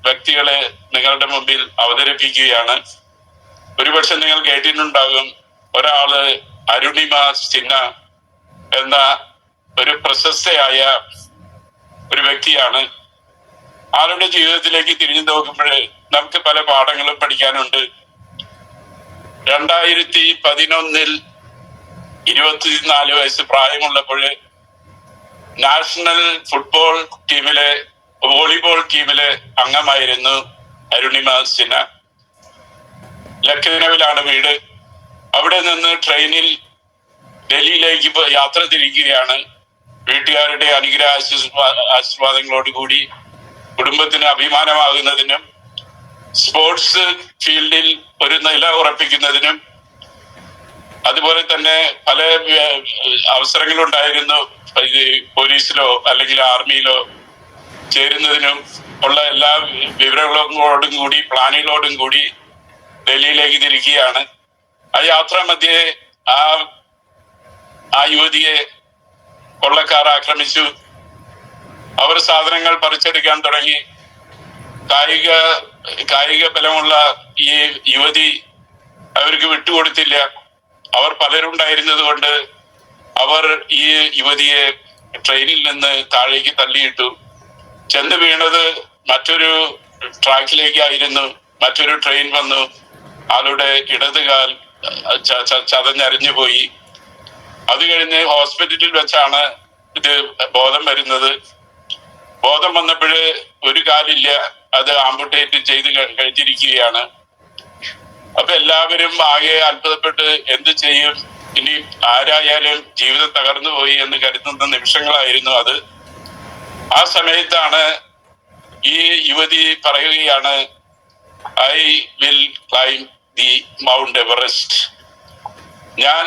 [SPEAKER 6] വ്യക്തികളെ നിങ്ങളുടെ മുമ്പിൽ അവതരിപ്പിക്കുകയാണ്. ഒരുപക്ഷെ നിങ്ങൾ കേട്ടിട്ടുണ്ടാകും. ഒരാള് അരുണിമ സിൻഹ എന്ന ഒരു പ്രശസ്തയായ ഒരു വ്യക്തിയാണ്. ആളുടെ ജീവിതത്തിലേക്ക് തിരിഞ്ഞു നോക്കുമ്പോൾ നമുക്ക് പല പാഠങ്ങളും പഠിക്കാനുണ്ട്. 2011 24 വയസ്സ് പ്രായമുള്ളപ്പോൾ നാഷണൽ ഫുട്ബോൾ ടീമിലെ വോളിബോൾ ടീമിലെ അംഗമായിരുന്നു അരുണിമ സിൻഹ. ലഖ്നൌവിലാണ് വീട്. അവിടെ നിന്ന് ട്രെയിനിൽ ഡൽഹിയിലേക്ക് യാത്ര തിരിക്കുകയാണ്. വീട്ടുകാരുടെ അനുഗ്രഹ ആശീർവാദങ്ങളോടുകൂടി കുടുംബത്തിന് അഭിമാനമാകുന്നതിനും സ്പോർട്സ് ഫീൽഡിൽ ഒരു നില ഉറപ്പിക്കുന്നതിനും അതുപോലെ തന്നെ പല അവസരങ്ങളുണ്ടായിരുന്നു. പോലീസിലോ അല്ലെങ്കിൽ ആർമിയിലോ ചേരുന്നതിനും ഉള്ള എല്ലാ വിവരങ്ങളോടും കൂടി പ്ലാനുകളോടും കൂടി ഡൽഹിയിലേക്ക് തിരിക്കുകയാണ്. ആ യാത്രാ മധ്യേ ആ യുവതിയെ കൊള്ളക്കാർ ആക്രമിച്ചു. അവർ സാധനങ്ങൾ പറിച്ചെടുക്കാൻ തുടങ്ങി. കായിക ബലമുള്ള ഈ യുവതി അവർക്ക് വിട്ടുകൊടുത്തില്ല. അവർ പലരുണ്ടായിരുന്നത് കൊണ്ട് അവർ ഈ യുവതിയെ ട്രെയിനിൽ നിന്ന് താഴേക്ക് തള്ളിയിട്ടു. ചെന്ന് വീണത് മറ്റൊരു ട്രാക്കിലേക്കായിരുന്നു. മറ്റൊരു ട്രെയിൻ വന്നു. ആളുടെ ഇടതുകാൽ ചതഞ്ഞരിഞ്ഞു പോയി. അത് കഴിഞ്ഞ് ഹോസ്പിറ്റലിൽ വെച്ചാണ് ഇത് ബോധം വരുന്നത്. ബോധം വന്നപ്പോഴ് ഒരു കാലില്ല, അത് ആംപുട്ടേറ്റ് ചെയ്ത് കഴിഞ്ഞിരിക്കുകയാണ്. അപ്പൊ എല്ലാവരും ആകെ അത്ഭുതപ്പെട്ട് എന്ത് ചെയ്യും, ഇനി ആരായാലും ജീവിതം തകർന്നു പോയി എന്ന് കരുതുന്ന നിമിഷങ്ങളായിരുന്നു അത്. ആ സമയത്താണ് ഈ യുവതി പറയുകയാണ്, I will climb the mount Everest. ഞാൻ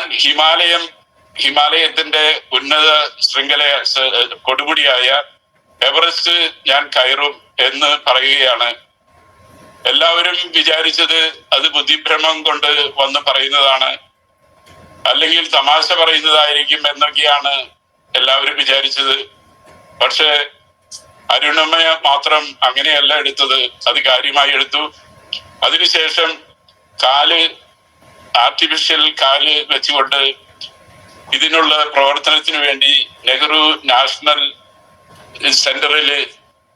[SPEAKER 6] ഹിമാലയത്തിന്റെ ഉന്നത ശൃംഖല കൊടുമുടിയായ എവറസ്റ്റ് ഞാൻ കയറും എന്ന് പറയുകയാണ്. എല്ലാവരും വിചാരിച്ചത് അത് ബുദ്ധിഭ്രമം കൊണ്ട് വന്ന് പറയുന്നതാണ്, അല്ലെങ്കിൽ തമാശ പറയുന്നതായിരിക്കും എന്നൊക്കെയാണ് എല്ലാവരും വിചാരിച്ചത്. പക്ഷെ അരുണിമ മാത്രം അങ്ങനെയല്ല എടുത്തത്, അത് കാര്യമായി എടുത്തു. അതിനുശേഷം ആർട്ടിഫിഷ്യൽ കാല് വെച്ചുകൊണ്ട് ഇതിനുള്ള പ്രവർത്തനത്തിന് വേണ്ടി നെഹ്റു നാഷണൽ സെന്ററില്,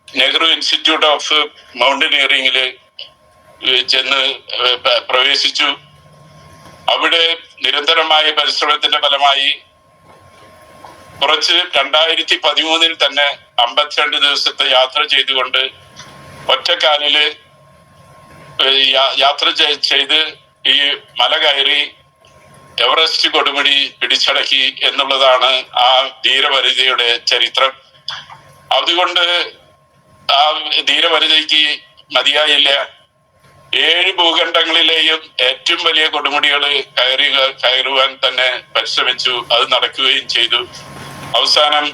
[SPEAKER 6] നെഹ്റു ഇൻസ്റ്റിറ്റ്യൂട്ട് ഓഫ് മൗണ്ടനിയറിംഗില് ചെന്ന് പ്രവേശിച്ചു. അവിടെ നിരന്തരമായ പരിശ്രമത്തിന്റെ ഫലമായി 2013 തന്നെ 52 ദിവസത്തെ യാത്ര ചെയ്തുകൊണ്ട് ഒറ്റക്കാലില് യാത്ര ചെയ്ത് ഈ മല കയറി എവറസ്റ്റ് കൊടുമുടി പിടിച്ചടക്കി എന്നുള്ളതാണ് ആ ധീരവനിതയുടെ ചരിത്രം. അതുകൊണ്ട് ആ ധീരവനിതയ്ക്ക് മതിയായില്ല. 7 ഭൂഖണ്ഡങ്ങളിലെയും ഏറ്റവും വലിയ കൊടുമുടികൾ കയറുവാൻ തന്നെ പരിശ്രമിച്ചു. അത് നടക്കുകയും ചെയ്തു. അവസാനം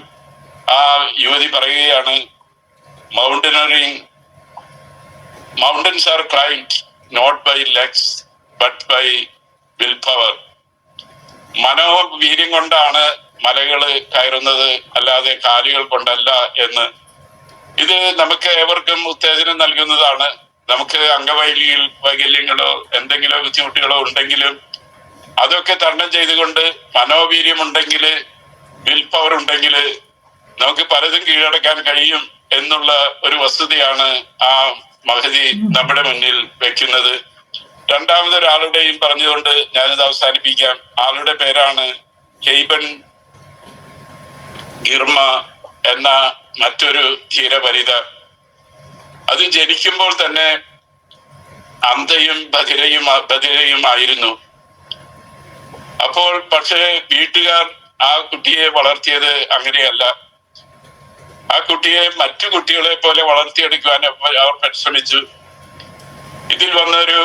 [SPEAKER 6] ആ യുവതി പറയുകയാണ്, mountains are climbed not by legs but by will power. മനോവീര്യം കൊണ്ടാണ് മലകള് കയറുന്നത്, അല്ലാതെ കാലുകൾ കൊണ്ടല്ല എന്ന്. ഇത് നമുക്ക് ഏവർക്കും ഉത്തേജനം നൽകുന്നതാണ്. നമുക്ക് വൈകല്യങ്ങളോ എന്തെങ്കിലോ ബുദ്ധിമുട്ടുകളോ ഉണ്ടെങ്കിലും അതൊക്കെ തരണം ചെയ്തുകൊണ്ട് മനോവീര്യമുണ്ടെങ്കിൽ, വിൽ പവർ ഉണ്ടെങ്കിൽ നമുക്ക് പലതും കീഴടക്കാൻ കഴിയും എന്നുള്ള ഒരു വസ്തുതയാണ് ആ മഹതി നമ്മുടെ മുന്നിൽ വെക്കുന്നത്. രണ്ടാമതൊരാളുടെയും പറഞ്ഞുകൊണ്ട് ഞാനിത് അവസാനിപ്പിക്കാം. ആളുടെ പേരാണ് ഹെയ്ബൻ ഗിർമ എന്ന മറ്റൊരു ധീരവനിത. അത് ജനിക്കുമ്പോൾ തന്നെ അന്ധയും ബധിരയുമായിരുന്നു. അപ്പോൾ പക്ഷേ വീട്ടുകാർ ആ കുട്ടിയെ വളർത്തിയത് അങ്ങനെയല്ല. ആ കുട്ടിയെ മറ്റു കുട്ടികളെ പോലെ വളർത്തിയെടുക്കുവാൻ അവർ പരിശ്രമിച്ചു. ഇതിൽ വന്നൊരു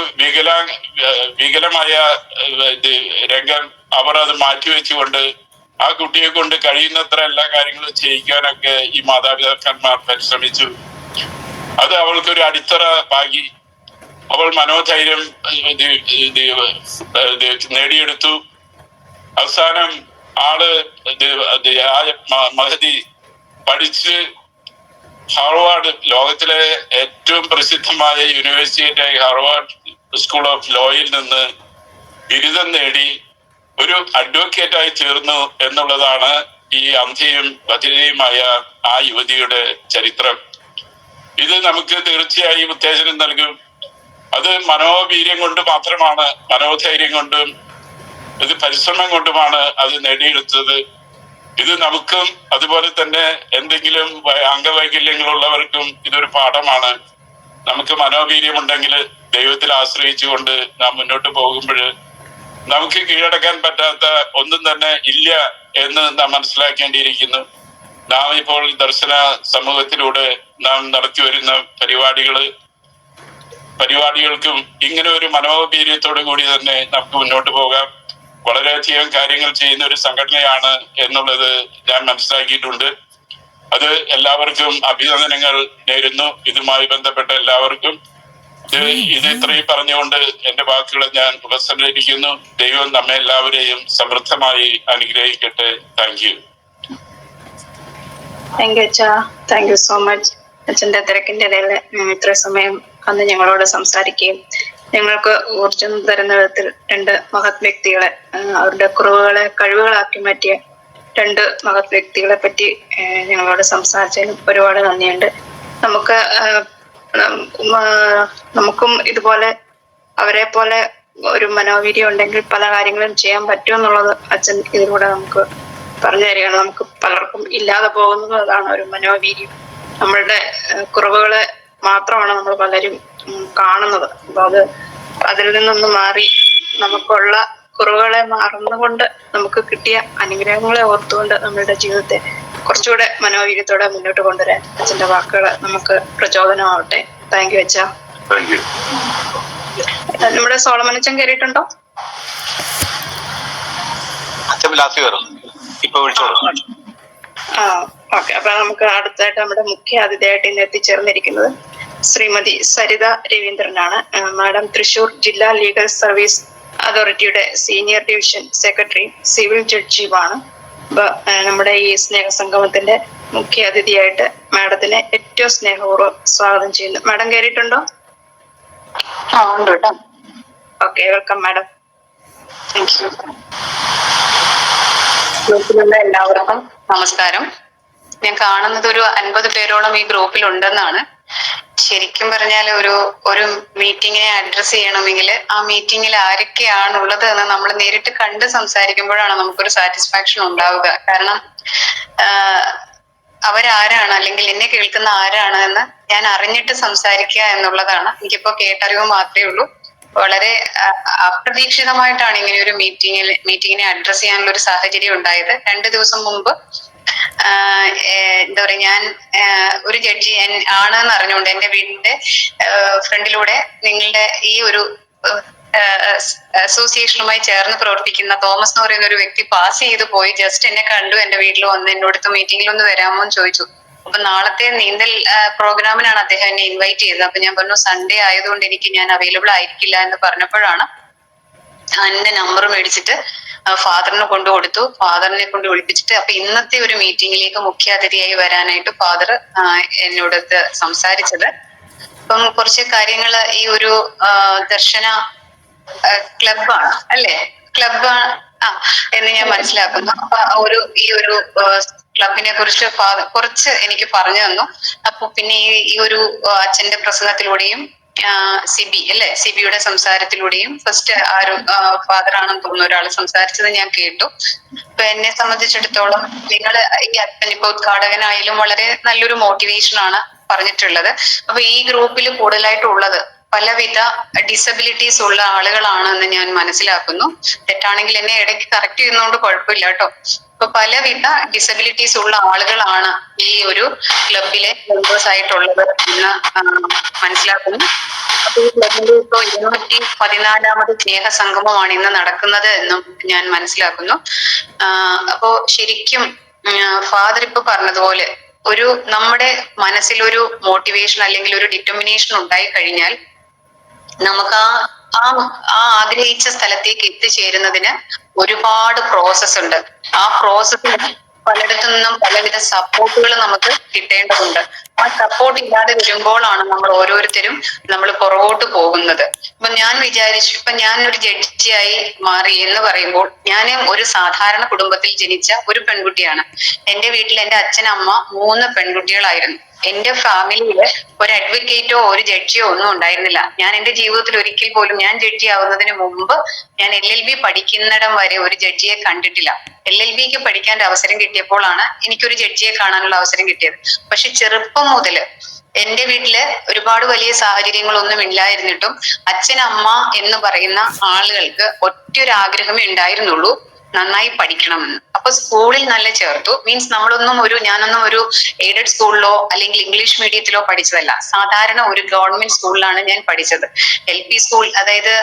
[SPEAKER 6] വികലമായ രംഗം അവർ അത് മാറ്റിവെച്ചുകൊണ്ട് ആ കുട്ടിയെ കൊണ്ട് കഴിയുന്നത്ര എല്ലാ കാര്യങ്ങളും ചെയ്യിക്കാനൊക്കെ ഈ മാതാപിതാക്കന്മാർ പരിശ്രമിച്ചു. അത് അവൾക്കൊരു അടിത്തറ പാകി. അവൾ മനോധൈര്യം നേടിയെടുത്തു. അവസാനം മഹതി പഠിച്ച് ഹാർവാർഡ്, ലോകത്തിലെ ഏറ്റവും പ്രസിദ്ധമായ യൂണിവേഴ്സിറ്റിയായ ഹാർവാർഡ് സ്കൂൾ ഓഫ് ലോയിൽ നിന്ന് ബിരുദം നേടി ഒരു അഡ്വക്കേറ്റായി തീർന്നു എന്നുള്ളതാണ് ഈ അന്ധയും ബധിരയുമായ ആ യുവതിയുടെ ചരിത്രം. ഇത് നമുക്ക് തീർച്ചയായും ഉത്തേജനം നൽകും. അത് മനോവീര്യം കൊണ്ട് മാത്രമാണ്, മനോധൈര്യം കൊണ്ടും ഇത് പരിശ്രമം കൊണ്ടുമാണ് അത് നേടിയെടുത്തത്. ഇത് നമുക്കും അതുപോലെ തന്നെ എന്തെങ്കിലും അംഗവൈകല്യങ്ങളുള്ളവർക്കും ഇതൊരു പാഠമാണ്. നമുക്ക് മനോവീര്യമുണ്ടെങ്കിൽ ദൈവത്തിൽ ആശ്രയിച്ചുകൊണ്ട് നാം മുന്നോട്ട് പോകുമ്പോൾ നമുക്ക് കീഴടക്കാൻ പറ്റാത്ത ഒന്നും തന്നെ ഇല്ല എന്ന് നാം മനസ്സിലാക്കേണ്ടിയിരിക്കുന്നു. നാം ഇപ്പോൾ ദർശന സമൂഹത്തിലൂടെ നാം നടത്തി വരുന്ന പരിപാടികൾക്കും ഇങ്ങനെ ഒരു മനോവീര്യത്തോടു കൂടി തന്നെ നമുക്ക് മുന്നോട്ട് പോകാം. വളരെയധികം കാര്യങ്ങൾ ചെയ്യുന്ന ഒരു സംഘടനയാണ് എന്നുള്ളത് ഞാൻ മനസ്സിലാക്കിയിട്ടുണ്ട്. അത് എല്ലാവർക്കും അഭിനന്ദനങ്ങൾ നേരുന്നു. ഇതുമായി ബന്ധപ്പെട്ട എല്ലാവർക്കും ഇത് ഇത്രയും പറഞ്ഞുകൊണ്ട് എന്റെ വാക്കുകളെ ഞാൻ ഉപസംഹരിക്കുന്നു. ദൈവം നമ്മെ എല്ലാവരെയും സമൃദ്ധമായി അനുഗ്രഹിക്കട്ടെ. Thank you.
[SPEAKER 1] താങ്ക് യു അച്ഛാ. Thank you so much. അച്ഛന്റെ തിരക്കിന്റെ ഇടയിൽ ഇത്ര സമയം അന്ന് ഞങ്ങളോട് സംസാരിക്കുകയും ഞങ്ങൾക്ക് ഊർജം തരുന്ന വിധത്തിൽ 2 മഹത് വ്യക്തികളെ, അവരുടെ കുറവുകളെ കഴിവുകളാക്കി മാറ്റിയ 2 മഹത് വ്യക്തികളെ പറ്റി ഞങ്ങളോട് സംസാരിച്ചതിന് ഒരുപാട് നന്ദിയുണ്ട്. നമുക്കും ഇതുപോലെ അവരെ പോലെ ഒരു മനോവീര്യം ഉണ്ടെങ്കിൽ പല കാര്യങ്ങളും ചെയ്യാൻ പറ്റും എന്നുള്ളത് അച്ഛൻ ഇതിലൂടെ നമുക്ക് പറഞ്ഞു തരികയാണ്. നമുക്ക് പലർക്കും ഇല്ലാതെ പോകുന്നത് അതാണ്, ഒരു മനോവീര്യം. നമ്മളുടെ കുറവുകളെ മാത്രമാണ് നമ്മൾ പലരും കാണുന്നത്. അപ്പൊ അതിൽ നിന്നൊന്ന് മാറി നമുക്കുള്ള കുറവുകളെ മറന്നുകൊണ്ട് നമുക്ക് കിട്ടിയ അനുഗ്രഹങ്ങളെ ഓർത്തുകൊണ്ട് നമ്മളുടെ ജീവിതത്തെ കുറച്ചുകൂടെ മനോവീര്യത്തോടെ മുന്നോട്ട് കൊണ്ടുവരാൻ അച്ഛന്റെ വാക്കുകൾ നമുക്ക് പ്രചോദനമാവട്ടെ. താങ്ക് യു അച്ഛാ. നമ്മുടെ സോളമനച്ചൻ കയറിയിട്ടുണ്ടോ? ഓക്കെ. അപ്പൊ നമുക്ക് അടുത്തായിട്ട് നമ്മുടെ മുഖ്യ അതിഥിയായിട്ട് ഇന്ന് എത്തിച്ചേർന്നിരിക്കുന്നത് ശ്രീമതി സരിത രവീന്ദ്രനാണ്. മാഡം തൃശൂർ ജില്ലാ ലീഗൽ സർവീസ് അതോറിറ്റിയുടെ സീനിയർ ഡിവിഷൻ സെക്രട്ടറി സിവിൽ ജഡ്ജിയുമാണ്. അപ്പൊ നമ്മുടെ ഈ സ്നേഹസംഗമത്തിന്റെ മുഖ്യ അതിഥിയായിട്ട് മാഡത്തിനെ ഏറ്റവും സ്നേഹപൂർവ്വം സ്വാഗതം ചെയ്യുന്നു. മാഡം കയറിയിട്ടുണ്ടോ? Okay, welcome madam.
[SPEAKER 7] ഗ്രൂപ്പിലുള്ള എല്ലാവർക്കും നമസ്കാരം. ഞാൻ കാണുന്നത് ഒരു 50 പേരോളം ഈ ഗ്രൂപ്പിൽ ഉണ്ടെന്നാണ്. ശരിക്കും പറഞ്ഞാൽ ഒരു മീറ്റിങ്ങിനെ അഡ്രസ് ചെയ്യണമെങ്കിൽ ആ മീറ്റിങ്ങിൽ ആരൊക്കെയാണുള്ളത് എന്ന് നമ്മൾ നേരിട്ട് കണ്ട് സംസാരിക്കുമ്പോഴാണ് നമുക്കൊരു സാറ്റിസ്ഫാക്ഷൻ ഉണ്ടാവുക. കാരണം അവരാരാണ് അല്ലെങ്കിൽ എന്നെ കേൾക്കുന്ന ആരാണ് എന്ന് ഞാൻ അറിഞ്ഞിട്ട് സംസാരിക്കുക എന്നുള്ളതാണ്. എനിക്കിപ്പോ കേട്ടറിവ് മാത്രമേ ഉള്ളൂ. വളരെ അപ്രതീക്ഷിതമായിട്ടാണ് ഇങ്ങനെ ഒരു മീറ്റിങ്ങിനെ അഡ്രസ് ചെയ്യാനുള്ള ഒരു സാഹചര്യം ഉണ്ടായത്. 2 ദിവസം മുമ്പ് എന്താ പറയാ, ഞാൻ ഒരു ജഡ്ജി ആണെന്ന് അറിഞ്ഞുകൊണ്ട് എന്റെ വീടിന്റെ ഫ്രണ്ടിലൂടെ നിങ്ങളുടെ ഈ ഒരു അസോസിയേഷനുമായി ചേർന്ന് പ്രവർത്തിക്കുന്ന തോമസ് എന്ന് പറയുന്ന ഒരു വ്യക്തി പാസ് ചെയ്ത് പോയി. ജസ്റ്റ് എന്നെ കണ്ടു, എന്റെ വീട്ടിൽ വന്ന് എന്നോടത്ത് മീറ്റിംഗിൽ ഒന്ന് വരാമോ എന്ന് ചോദിച്ചു. അപ്പൊ നാളത്തെ നീന്തൽ പ്രോഗ്രാമിനാണ് അദ്ദേഹം എന്നെ ഇൻവൈറ്റ് ചെയ്തത്. അപ്പൊ ഞാൻ പറഞ്ഞു സൺഡേ ആയതുകൊണ്ട് ഞാൻ അവൈലബിൾ ആയിരിക്കില്ല എന്ന് പറഞ്ഞപ്പോഴാണ് എന്റെ നമ്പർ മേടിച്ചിട്ട് ഫാദറിനെ കൊണ്ട് കൊടുത്തു. ഫാദറിനെ കൊണ്ട് വിളിപ്പിച്ചിട്ട് അപ്പൊ ഇന്നത്തെ ഒരു മീറ്റിംഗിലേക്ക് മുഖ്യ അതിഥിയായി വരാനായിട്ട് ഫാദർ എന്നോടത്ത് സംസാരിച്ചത്. അപ്പം കുറച്ച് കാര്യങ്ങൾ ഈ ഒരു ദർശന ക്ലബാണ് അല്ലേ, ക്ലബാണ് എന്ന് ഞാൻ മനസ്സിലാക്കുന്നു. അപ്പൊ ഈ ഒരു ക്ലബിനെ കുറിച്ച് കുറച്ച് എനിക്ക് പറഞ്ഞു തന്നു. അപ്പൊ പിന്നെ ഈ ഒരു അച്ഛന്റെ പ്രസംഗത്തിലൂടെയും സിബിയുടെ സംസാരത്തിലൂടെയും ഫസ്റ്റ് ഫാദർ ആണെന്ന് തോന്നുന്നു ഒരാൾ സംസാരിച്ചത് ഞാൻ കേട്ടു. ഇപ്പൊ എന്നെ സംബന്ധിച്ചിടത്തോളം നിങ്ങൾ ഈ അച്ഛൻ ഇപ്പൊ ഉദ്ഘാടകനായാലും വളരെ നല്ലൊരു മോട്ടിവേഷൻ ആണ് പറഞ്ഞിട്ടുള്ളത്. അപ്പൊ ഈ ഗ്രൂപ്പിൽ കൂടുതലായിട്ടുള്ളത് പലവിധ ഡിസബിലിറ്റീസ് ഉള്ള ആളുകളാണെന്ന് ഞാൻ മനസ്സിലാക്കുന്നു. തെറ്റാണെങ്കിൽ എന്നെ ഇടയ്ക്ക് കറക്റ്റ് ചെയ്യുന്നതുകൊണ്ട് കുഴപ്പമില്ല കേട്ടോ. അപ്പൊ പലവിധ ഡിസബിലിറ്റീസ് ഉള്ള ആളുകളാണ് ഈ ഒരു ക്ലബിലെ മെമ്പേഴ്സ് ആയിട്ടുള്ളത് എന്ന് മനസ്സിലാക്കുന്നു. അപ്പൊ ഈ ക്ലബിന്റെ ഇപ്പോ 214ാമത് സ്നേഹ സംഗമമാണ് ഇന്ന് നടക്കുന്നത് എന്നും ഞാൻ മനസ്സിലാക്കുന്നു. അപ്പോ ശരിക്കും ഫാദർ ഇപ്പൊ പറഞ്ഞതുപോലെ നമ്മുടെ മനസ്സിലൊരു മോട്ടിവേഷൻ അല്ലെങ്കിൽ ഒരു ഡിറ്റർമിനേഷൻ ഉണ്ടായി കഴിഞ്ഞാൽ നമുക്ക് ആ ആഗ്രഹിച്ച സ്ഥലത്തേക്ക് എത്തിച്ചേരുന്നതിന് ഒരുപാട് പ്രോസസ് ഉണ്ട്. ആ പ്രോസസ്സിന് പലയിടത്തു നിന്നും പലവിധ സപ്പോർട്ടുകൾ നമുക്ക് കിട്ടേണ്ടതുണ്ട്. ആ സപ്പോർട്ട് ഇല്ലാതെ വരുമ്പോഴാണ് നമ്മൾ ഓരോരുത്തരും പുറകോട്ട് പോകുന്നത്. അപ്പൊ ഞാൻ വിചാരിച്ചു, ഇപ്പൊ ഞാൻ ഒരു ജഡ്ജിയായി മാറി എന്ന് പറയുമ്പോൾ ഞാൻ ഒരു സാധാരണ കുടുംബത്തിൽ ജനിച്ച ഒരു പെൺകുട്ടിയാണ്. എന്റെ വീട്ടിൽ എന്റെ അച്ഛൻ അമ്മ 3 പെൺകുട്ടികളായിരുന്നു. എന്റെ ഫാമിലിയില് ഒരു അഡ്വക്കേറ്റോ ഒരു ജഡ്ജിയോ ഒന്നും ഉണ്ടായിരുന്നില്ല. ഞാൻ എന്റെ ജീവിതത്തിൽ ഒരിക്കൽ പോലും ഞാൻ ജഡ്ജി ആവുന്നതിന് മുമ്പ് ഞാൻ LLB പഠിക്കുന്നിടം വരെ ഒരു ജഡ്ജിയെ കണ്ടിട്ടില്ല. LLBക്ക് പഠിക്കാൻ ഒരു അവസരം കിട്ടിയപ്പോഴാണ് എനിക്കൊരു ജഡ്ജിയെ കാണാനുള്ള അവസരം കിട്ടിയത്. പക്ഷെ ചെറുപ്പം മുതല് എന്റെ വീട്ടില് ഒരുപാട് വലിയ സാഹചര്യങ്ങളൊന്നും ഇല്ലായിരുന്നിട്ടും അച്ഛൻ അമ്മ എന്ന് പറയുന്ന ആളുകൾക്ക് ഒറ്റൊരു ആഗ്രഹമേ ഉണ്ടായിരുന്നുള്ളൂ, നന്നായി പഠിക്കണമെന്ന്. അപ്പൊ സ്കൂളിൽ നല്ല ചേർത്തു. മീൻസ് ഞാനൊന്നും ഒരു എയ്ഡഡ് സ്കൂളിലോ അല്ലെങ്കിൽ ഇംഗ്ലീഷ് മീഡിയത്തിലോ പഠിച്ചതല്ല. സാധാരണ ഒരു ഗവൺമെന്റ് സ്കൂളിലാണ് ഞാൻ പഠിച്ചത്. LP സ്കൂൾ, അതായത്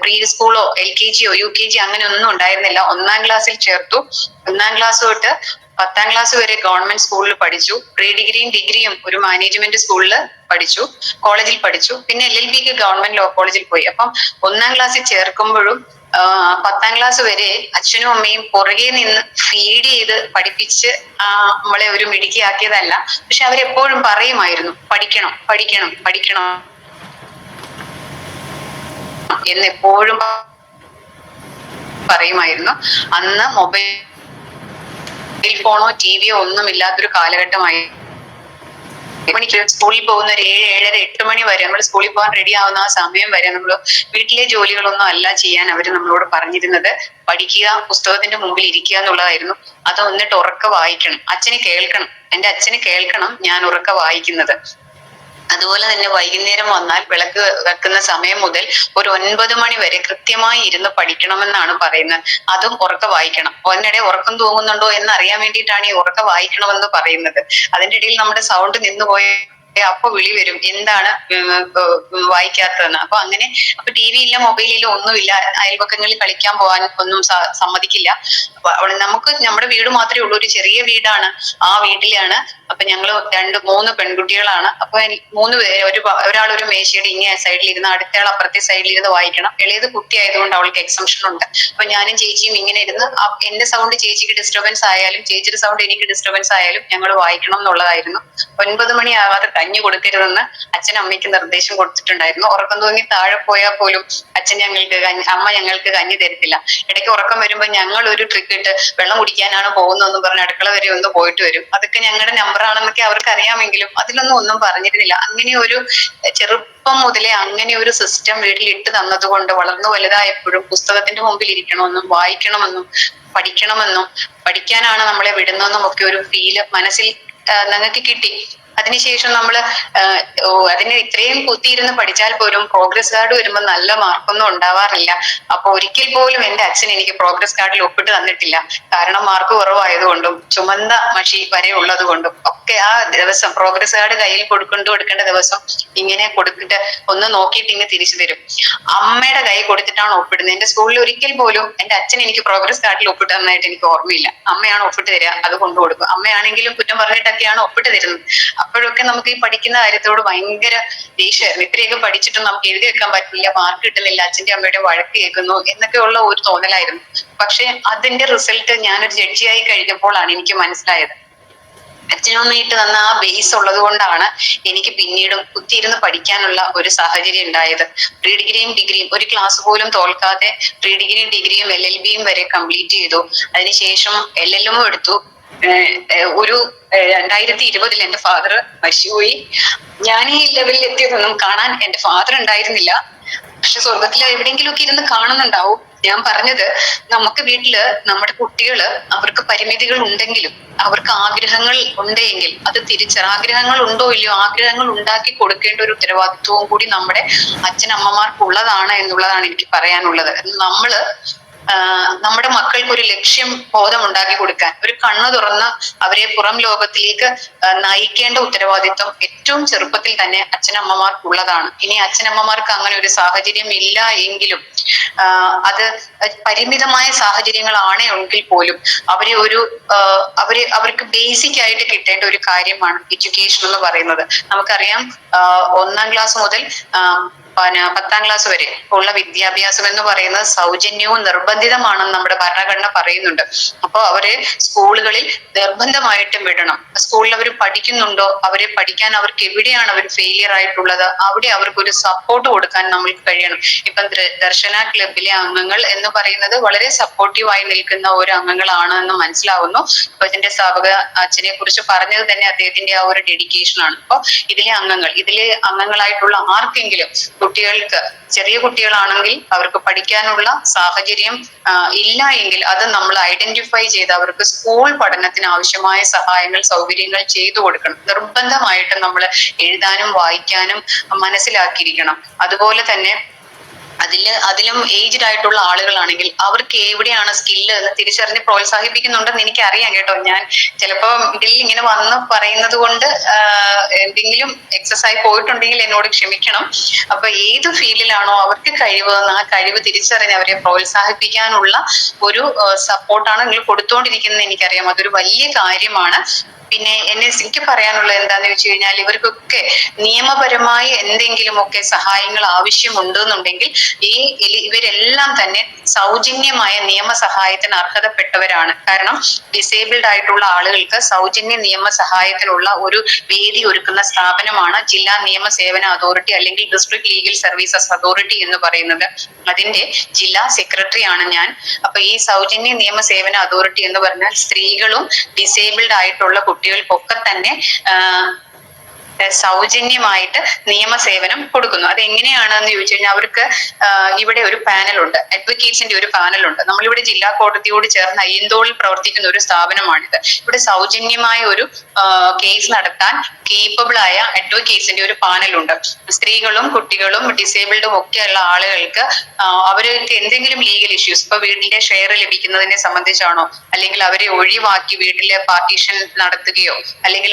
[SPEAKER 7] പ്രീ സ്കൂളോ LKG UKG അങ്ങനെ ഒന്നും ഉണ്ടായിരുന്നില്ല. 1ാം ക്ലാസ്സിൽ ചേർത്തു. 1ാം ക്ലാസ് തൊട്ട് 10ാം ക്ലാസ് വരെ ഗവൺമെന്റ് സ്കൂളിൽ പഠിച്ചു. പ്രീ ഡിഗ്രിയും ഒരു മാനേജ്മെന്റ് സ്കൂളിൽ പഠിച്ചു, കോളേജിൽ പഠിച്ചു. പിന്നെ LLBക്ക് ഗവൺമെന്റ് ലോ കോളേജിൽ പോയി. അപ്പം 1ാം ക്ലാസ്സിൽ ചേർക്കുമ്പോഴും 10ാം ക്ലാസ് വരെ അച്ഛനും അമ്മയും പുറകെ നിന്ന് ഫീഡ് ചെയ്ത് പഠിപ്പിച്ച് നമ്മളെ ഒരു മിടുക്കിയാക്കിയതല്ല. പക്ഷെ അവരെപ്പോഴും പറയുമായിരുന്നു പഠിക്കണം പഠിക്കണം പഠിക്കണം എന്നെപ്പോഴും പറയുമായിരുന്നു. അന്ന് മൊബൈൽ ഫോണോ TVയോ ഒന്നും ഇല്ലാത്തൊരു കാലഘട്ടമായി. സ്കൂളിൽ പോകുന്ന ഒരു 7, 7:30, 8 മണി വരെ നമ്മൾ സ്കൂളിൽ പോകാൻ റെഡി ആവുന്ന ആ സമയം വരെ നമ്മൾ വീട്ടിലെ ജോലികളൊന്നും അല്ല ചെയ്യാൻ അവർ നമ്മളോട് പറഞ്ഞിരുന്നത്. പഠിക്കുക, പുസ്തകത്തിന്റെ മുമ്പിൽ ഇരിക്കുക എന്നുള്ളതായിരുന്നു. അത് വന്നിട്ട് ഉറക്കെ വായിക്കണം, അച്ഛന് കേൾക്കണം, എന്റെ അച്ഛന് കേൾക്കണം ഞാൻ ഉറക്കെ വായിക്കുന്നത്. അതുപോലെ തന്നെ വൈകുന്നേരം വന്നാൽ വിളക്ക് വെക്കുന്ന സമയം മുതൽ ഒരു 9 മണി വരെ കൃത്യമായി ഇരുന്ന് പഠിക്കണമെന്നാണ് പറയുന്നത്. അതും ഉറക്കെ വായിക്കണം. അതിനിടെ ഉറക്കം തൂങ്ങുന്നുണ്ടോ എന്ന് അറിയാൻ വേണ്ടിയിട്ടാണ് ഈ ഉറക്കെ വായിക്കണമെന്ന് പറയുന്നത്. അതിന്റെ ഇടയിൽ നമ്മുടെ സൗണ്ട് നിന്നുപോയ അപ്പൊ വിളി വരും, എന്താണ് വായിക്കാത്തതെന്ന്. അപ്പൊ അങ്ങനെ അപ്പൊ ടി വി ഇല്ല, മൊബൈലില്ല, ഒന്നുമില്ല. അയൽപക്കങ്ങളിൽ കളിക്കാൻ പോകാൻ ഒന്നും സമ്മതിക്കില്ല. നമുക്ക് നമ്മുടെ വീട് മാത്രമേ ഉള്ളൂ, ഒരു ചെറിയ വീടാണ്. ആ വീട്ടിലാണ്. അപ്പൊ ഞങ്ങള് 2-3 പെൺകുട്ടികളാണ്. അപ്പൊ 3 പേര്, ഒരാൾ ഒരു മേശയുടെ ഇങ്ങേ സൈഡിലിരുന്ന് അടുത്തയാൾ അപ്പുറത്തെ സൈഡിലിരുന്ന് വായിക്കണം. ഇളയത് കുട്ടി ആയതുകൊണ്ട് അവൾക്ക് എക്സംഷൻ ഉണ്ട്. അപ്പൊ ഞാനും ചേച്ചിയും ഇങ്ങനെ ഇരുന്ന് എന്റെ സൗണ്ട് ചേച്ചിക്ക് ഡിസ്റ്റർബൻസ് ആയാലും ചേച്ചിയുടെ സൗണ്ട് എനിക്ക് ഡിസ്റ്റർബൻസ് ആയാലും ഞങ്ങൾ വായിക്കണം എന്നുള്ളതായിരുന്നു. 9 മണി ആവാതെ കഞ്ഞി കൊടുക്കരുതെന്ന് അമ്മയ്ക്ക് നിർദ്ദേശം കൊടുത്തിട്ടുണ്ടായിരുന്നു. ഉറക്കം തൂങ്ങി താഴെ പോയാൽ പോലും അമ്മ ഞങ്ങൾക്ക് കഞ്ഞി തരത്തില്ല. ഇടയ്ക്ക് ഉറക്കം വരുമ്പോൾ ഞങ്ങൾ ഒരു ട്രിക്ക് ഇട്ട് വെള്ളം കുടിക്കാനാണ് പോകുന്നതെന്ന് പറഞ്ഞ് അടുക്കള വരെ ഒന്ന് പോയിട്ട് വരും. അതൊക്കെ ഞങ്ങളുടെ നമ്പറാണെന്നൊക്കെ അവർക്ക് അറിയാമെങ്കിലും അതിലൊന്നും പറഞ്ഞിരുന്നില്ല. അങ്ങനെ ഒരു ചെറുപ്പം മുതലേ അങ്ങനെ ഒരു സിസ്റ്റം വീട്ടിൽ ഇട്ട് തന്നത് കൊണ്ട് വളർന്നു വലുതായപ്പോഴും പുസ്തകത്തിന്റെ മുമ്പിൽ ഇരിക്കണമെന്നും വായിക്കണമെന്നും പഠിക്കണമെന്നും പഠിക്കാനാണ് നമ്മളെ വിടുന്നതെന്നും ഒക്കെ ഒരു ഫീല് മനസ്സിൽ ഞങ്ങൾക്ക് കിട്ടി. അതിനുശേഷം നമ്മള് അതിന് ഇത്രയും കുത്തിയിരുന്ന് പഠിച്ചാൽ പോലും പ്രോഗ്രസ് കാർഡ് വരുമ്പോൾ നല്ല മാർക്കൊന്നും ഉണ്ടാവാറില്ല. അപ്പൊ ഒരിക്കൽ പോലും എന്റെ അച്ഛൻ എനിക്ക് പ്രോഗ്രസ് കാർഡിൽ ഒപ്പിട്ട് തന്നിട്ടില്ല. കാരണം മാർക്ക് കുറവായതുകൊണ്ടും ചുമന്ന മഷി വരെ ഉള്ളത് കൊണ്ടും ഒക്കെ ആ ദിവസം പ്രോഗ്രസ് കാർഡ് കയ്യിൽ കൊടുക്കേണ്ട ദിവസം ഇങ്ങനെ കൊടുത്തിട്ട് ഒന്ന് നോക്കിയിട്ട് ഇങ്ങനെ തിരിച്ചു തരും. അമ്മയുടെ കൈ കൊടുത്തിട്ടാണ് ഒപ്പിടുന്നത്. എന്റെ സ്കൂളിൽ ഒരിക്കൽ പോലും എന്റെ അച്ഛൻ എനിക്ക് പ്രോഗ്രസ് കാർഡിൽ ഒപ്പിട്ട് തന്നതായിട്ട് എനിക്ക് ഓർമ്മയില്ല. അമ്മയാണ് ഒപ്പിട്ട് തരിക, അത് കൊണ്ടുകൊടുക്കും. അമ്മയാണെങ്കിലും കുറ്റം പറഞ്ഞിട്ടൊക്കെയാണ് ഒപ്പിട്ട് തരുന്നത്. അപ്പോഴൊക്കെ നമുക്ക് ഈ പഠിക്കുന്ന കാര്യത്തോട് ഭയങ്കര ദേഷ്യമായിരുന്നു. ഇത്രയൊക്കെ പഠിച്ചിട്ടും നമുക്ക് എഴുതി വെക്കാൻ പറ്റില്ല, മാർക്ക് കിട്ടുന്നില്ല, അച്ഛന്റെ അമ്മയുടെ വഴക്ക് കേൾക്കുന്നു എന്നൊക്കെ ഉള്ള ഒരു തോന്നലായിരുന്നു. പക്ഷെ അതിന്റെ റിസൾട്ട് ഞാനൊരു ജഡ്ജിയായി കഴിഞ്ഞപ്പോഴാണ് എനിക്ക് മനസ്സിലായത്. അച്ഛനമ്മയിട്ട് തന്ന ആ ബേസ് ഉള്ളത് കൊണ്ടാണ് എനിക്ക് പിന്നീടും കുത്തിയിരുന്ന് പഠിക്കാനുള്ള ഒരു സാഹചര്യം ഉണ്ടായത്. പ്രീ ഡിഗ്രിയും ഡിഗ്രിയും ഒരു ക്ലാസ് പോലും തോൽക്കാതെ പ്രീ ഡിഗ്രിയും ഡിഗ്രിയും LLBയും വരെ കംപ്ലീറ്റ് ചെയ്തു. അതിനുശേഷം LLM എടുത്തു. ഒരു 2020 എന്റെ ഫാദർ മരിച്ചുപോയി. ഞാൻ ഈ ലെവലിൽ എത്തിയതൊന്നും കാണാൻ എന്റെ ഫാദർ ഉണ്ടായിരുന്നില്ല. പക്ഷെ സ്വർഗത്തിൽ എവിടെയെങ്കിലും ഒക്കെ ഇരുന്ന് കാണുന്നുണ്ടാവും. ഞാൻ പറഞ്ഞത്, നമുക്ക് വീട്ടില് നമ്മുടെ കുട്ടികള് അവർക്ക് പരിമിതികൾ ഉണ്ടെങ്കിലും അവർക്ക് ആഗ്രഹങ്ങൾ ഉണ്ടെങ്കിൽ അത് ആഗ്രഹങ്ങൾ ഉണ്ടോ ഇല്ലയോ, ആഗ്രഹങ്ങൾ ഉണ്ടാക്കി കൊടുക്കേണ്ട ഒരു ഉത്തരവാദിത്വവും കൂടി നമ്മുടെ അച്ഛനമ്മമാർക്കുള്ളതാണ് എന്നുള്ളതാണ് എനിക്ക് പറയാനുള്ളത്. നമ്മുടെ മക്കൾക്ക് ഒരു ലക്ഷ്യം ബോധം ഉണ്ടാക്കി കൊടുക്കാൻ, ഒരു കണ്ണു തുറന്ന് അവരെ പുറം ലോകത്തിലേക്ക് നയിക്കേണ്ട ഉത്തരവാദിത്വം ഏറ്റവും ചെറുപ്പത്തിൽ തന്നെ അച്ഛനമ്മമാർക്കുള്ളതാണ്. ഇനി അച്ഛനമ്മമാർക്ക് അങ്ങനെ ഒരു സാഹചര്യം ഇല്ല എങ്കിലും അത് പരിമിതമായ സാഹചര്യങ്ങളാണ് എങ്കിൽ പോലും അവർക്ക് ബേസിക് ആയിട്ട് കിട്ടേണ്ട ഒരു കാര്യമാണ് എഡ്യൂക്കേഷൻ എന്ന് പറയുന്നത്. നമുക്കറിയാം 1ാം ക്ലാസ് മുതൽ 10ാം ക്ലാസ് വരെ ഉള്ള വിദ്യാഭ്യാസം എന്ന് പറയുന്നത് സൗജന്യവും നിർബന്ധിതമാണെന്ന് നമ്മുടെ ഭരണഘടന പറയുന്നുണ്ട്. അപ്പൊ അവരെ സ്കൂളുകളിൽ നിർബന്ധമായിട്ടും വിടണം. സ്കൂളിൽ അവർ പഠിക്കുന്നുണ്ടോ, അവരെ പഠിക്കാൻ അവർക്ക് എവിടെയാണ് അവർ ഫെയിലിയർ ആയിട്ടുള്ളത്, അവിടെ അവർക്കൊരു സപ്പോർട്ട് കൊടുക്കാൻ നമ്മൾക്ക് കഴിയണം. ഇപ്പം ദർശന ക്ലബിലെ അംഗങ്ങൾ എന്ന് പറയുന്നത് വളരെ സപ്പോർട്ടീവായി നിൽക്കുന്ന ഒരു അംഗങ്ങളാണ് എന്ന് മനസ്സിലാവുന്നു. അപ്പൊ ഇതിന്റെ സ്ഥാപക അച്ഛനെ കുറിച്ച് പറഞ്ഞത് തന്നെ അദ്ദേഹത്തിന്റെ ആ ഒരു ഡെഡിക്കേഷൻ ആണ്. അപ്പൊ ഇതിലെ അംഗങ്ങളായിട്ടുള്ള ആർക്കെങ്കിലും കുട്ടികൾക്ക്, ചെറിയ കുട്ടികളാണെങ്കിൽ അവർക്ക് പഠിക്കാനുള്ള സാഹചര്യം ഇല്ല എങ്കിൽ അത് നമ്മൾ ഐഡന്റിഫൈ ചെയ്ത് അവർക്ക് സ്കൂൾ പഠനത്തിന് ആവശ്യമായ സഹായങ്ങൾ, സൗകര്യങ്ങൾ ചെയ്തു കൊടുക്കണം. നിർബന്ധമായിട്ടും നമ്മൾ എഴുതാനും വായിക്കാനും മനസ്സിലാക്കിയിരിക്കണം. അതുപോലെ തന്നെ അതിലും ഏജ്ഡ് ആയിട്ടുള്ള ആളുകളാണെങ്കിൽ അവർക്ക് എവിടെയാണ് സ്കില്ല് എന്ന് തിരിച്ചറിഞ്ഞ് പ്രോത്സാഹിപ്പിക്കുന്നുണ്ടെന്ന് എനിക്കറിയാം കേട്ടോ. ഞാൻ ചിലപ്പോ ഇതിൽ ഇങ്ങനെ വന്ന് പറയുന്നത് കൊണ്ട് എന്തെങ്കിലും എക്സസ് ആയി പോയിട്ടുണ്ടെങ്കിൽ എന്നോട് ക്ഷമിക്കണം. അപ്പൊ ഏത് ഫീൽഡിലാണോ അവർക്ക് കഴിവ്, ആ കഴിവ് തിരിച്ചറിഞ്ഞ് അവരെ പ്രോത്സാഹിപ്പിക്കാനുള്ള ഒരു സപ്പോർട്ടാണ് നിങ്ങൾ കൊടുത്തുകൊണ്ടിരിക്കുന്നത് എനിക്കറിയാം. അതൊരു വലിയ കാര്യമാണ്. പിന്നെ എനിക്ക് പറയാനുള്ളത് എന്താന്ന് വെച്ച് കഴിഞ്ഞാൽ, ഇവർക്കൊക്കെ നിയമപരമായി എന്തെങ്കിലുമൊക്കെ സഹായങ്ങൾ ആവശ്യമുണ്ടെന്നുണ്ടെങ്കിൽ ഇവരെല്ലാം തന്നെ സൗജന്യമായ നിയമസഹായത്തിന് അർഹതപ്പെട്ടവരാണ്. കാരണം ഡിസേബിൾഡ് ആയിട്ടുള്ള ആളുകൾക്ക് സൗജന്യ നിയമസഹായത്തിനുള്ള ഒരു വേദി ഒരുക്കുന്ന സ്ഥാപനമാണ് ജില്ലാ നിയമ സേവന അതോറിറ്റി അല്ലെങ്കിൽ ഡിസ്ട്രിക്ട് ലീഗൽ സർവീസസ് അതോറിറ്റി എന്ന് പറയുന്നത്. അതിന്റെ ജില്ലാ സെക്രട്ടറി ആണ് ഞാൻ. അപ്പൊ ഈ സൗജന്യ നിയമ സേവന അതോറിറ്റി എന്ന് പറഞ്ഞാൽ സ്ത്രീകളും ഡിസേബിൾഡ് ആയിട്ടുള്ള കുട്ടികൾക്കൊക്കെ തന്നെ സൗജന്യമായിട്ട് നിയമസേവനം കൊടുക്കുന്നു. അത് എങ്ങനെയാണെന്ന് ചോദിച്ചു കഴിഞ്ഞാൽ അവർക്ക് ഇവിടെ ഒരു പാനലുണ്ട്, അഡ്വക്കേറ്റ്സിന്റെ ഒരു പാനലുണ്ട്. നമ്മളിവിടെ ജില്ലാ കോടതിയോട് ചേർന്ന് അയ്യന്തോളിൽ പ്രവർത്തിക്കുന്ന ഒരു സ്ഥാപനമാണിത്. ഇവിടെ സൗജന്യമായ ഒരു കേസ് നടത്താൻ കേപ്പബിൾ ആയ അഡ്വക്കേറ്റ്സിന്റെ ഒരു പാനലുണ്ട്. സ്ത്രീകളും കുട്ടികളും ഡിസേബിൾഡും ഒക്കെയുള്ള ആളുകൾക്ക് അവർക്ക് എന്തെങ്കിലും ലീഗൽ ഇഷ്യൂസ്, ഇപ്പൊ വീടിന്റെ ഷെയർ ലഭിക്കുന്നതിനെ സംബന്ധിച്ചാണോ, അല്ലെങ്കിൽ അവരെ ഒഴിവാക്കി വീട്ടിലെ പാർട്ടീഷൻ നടത്തുകയോ, അല്ലെങ്കിൽ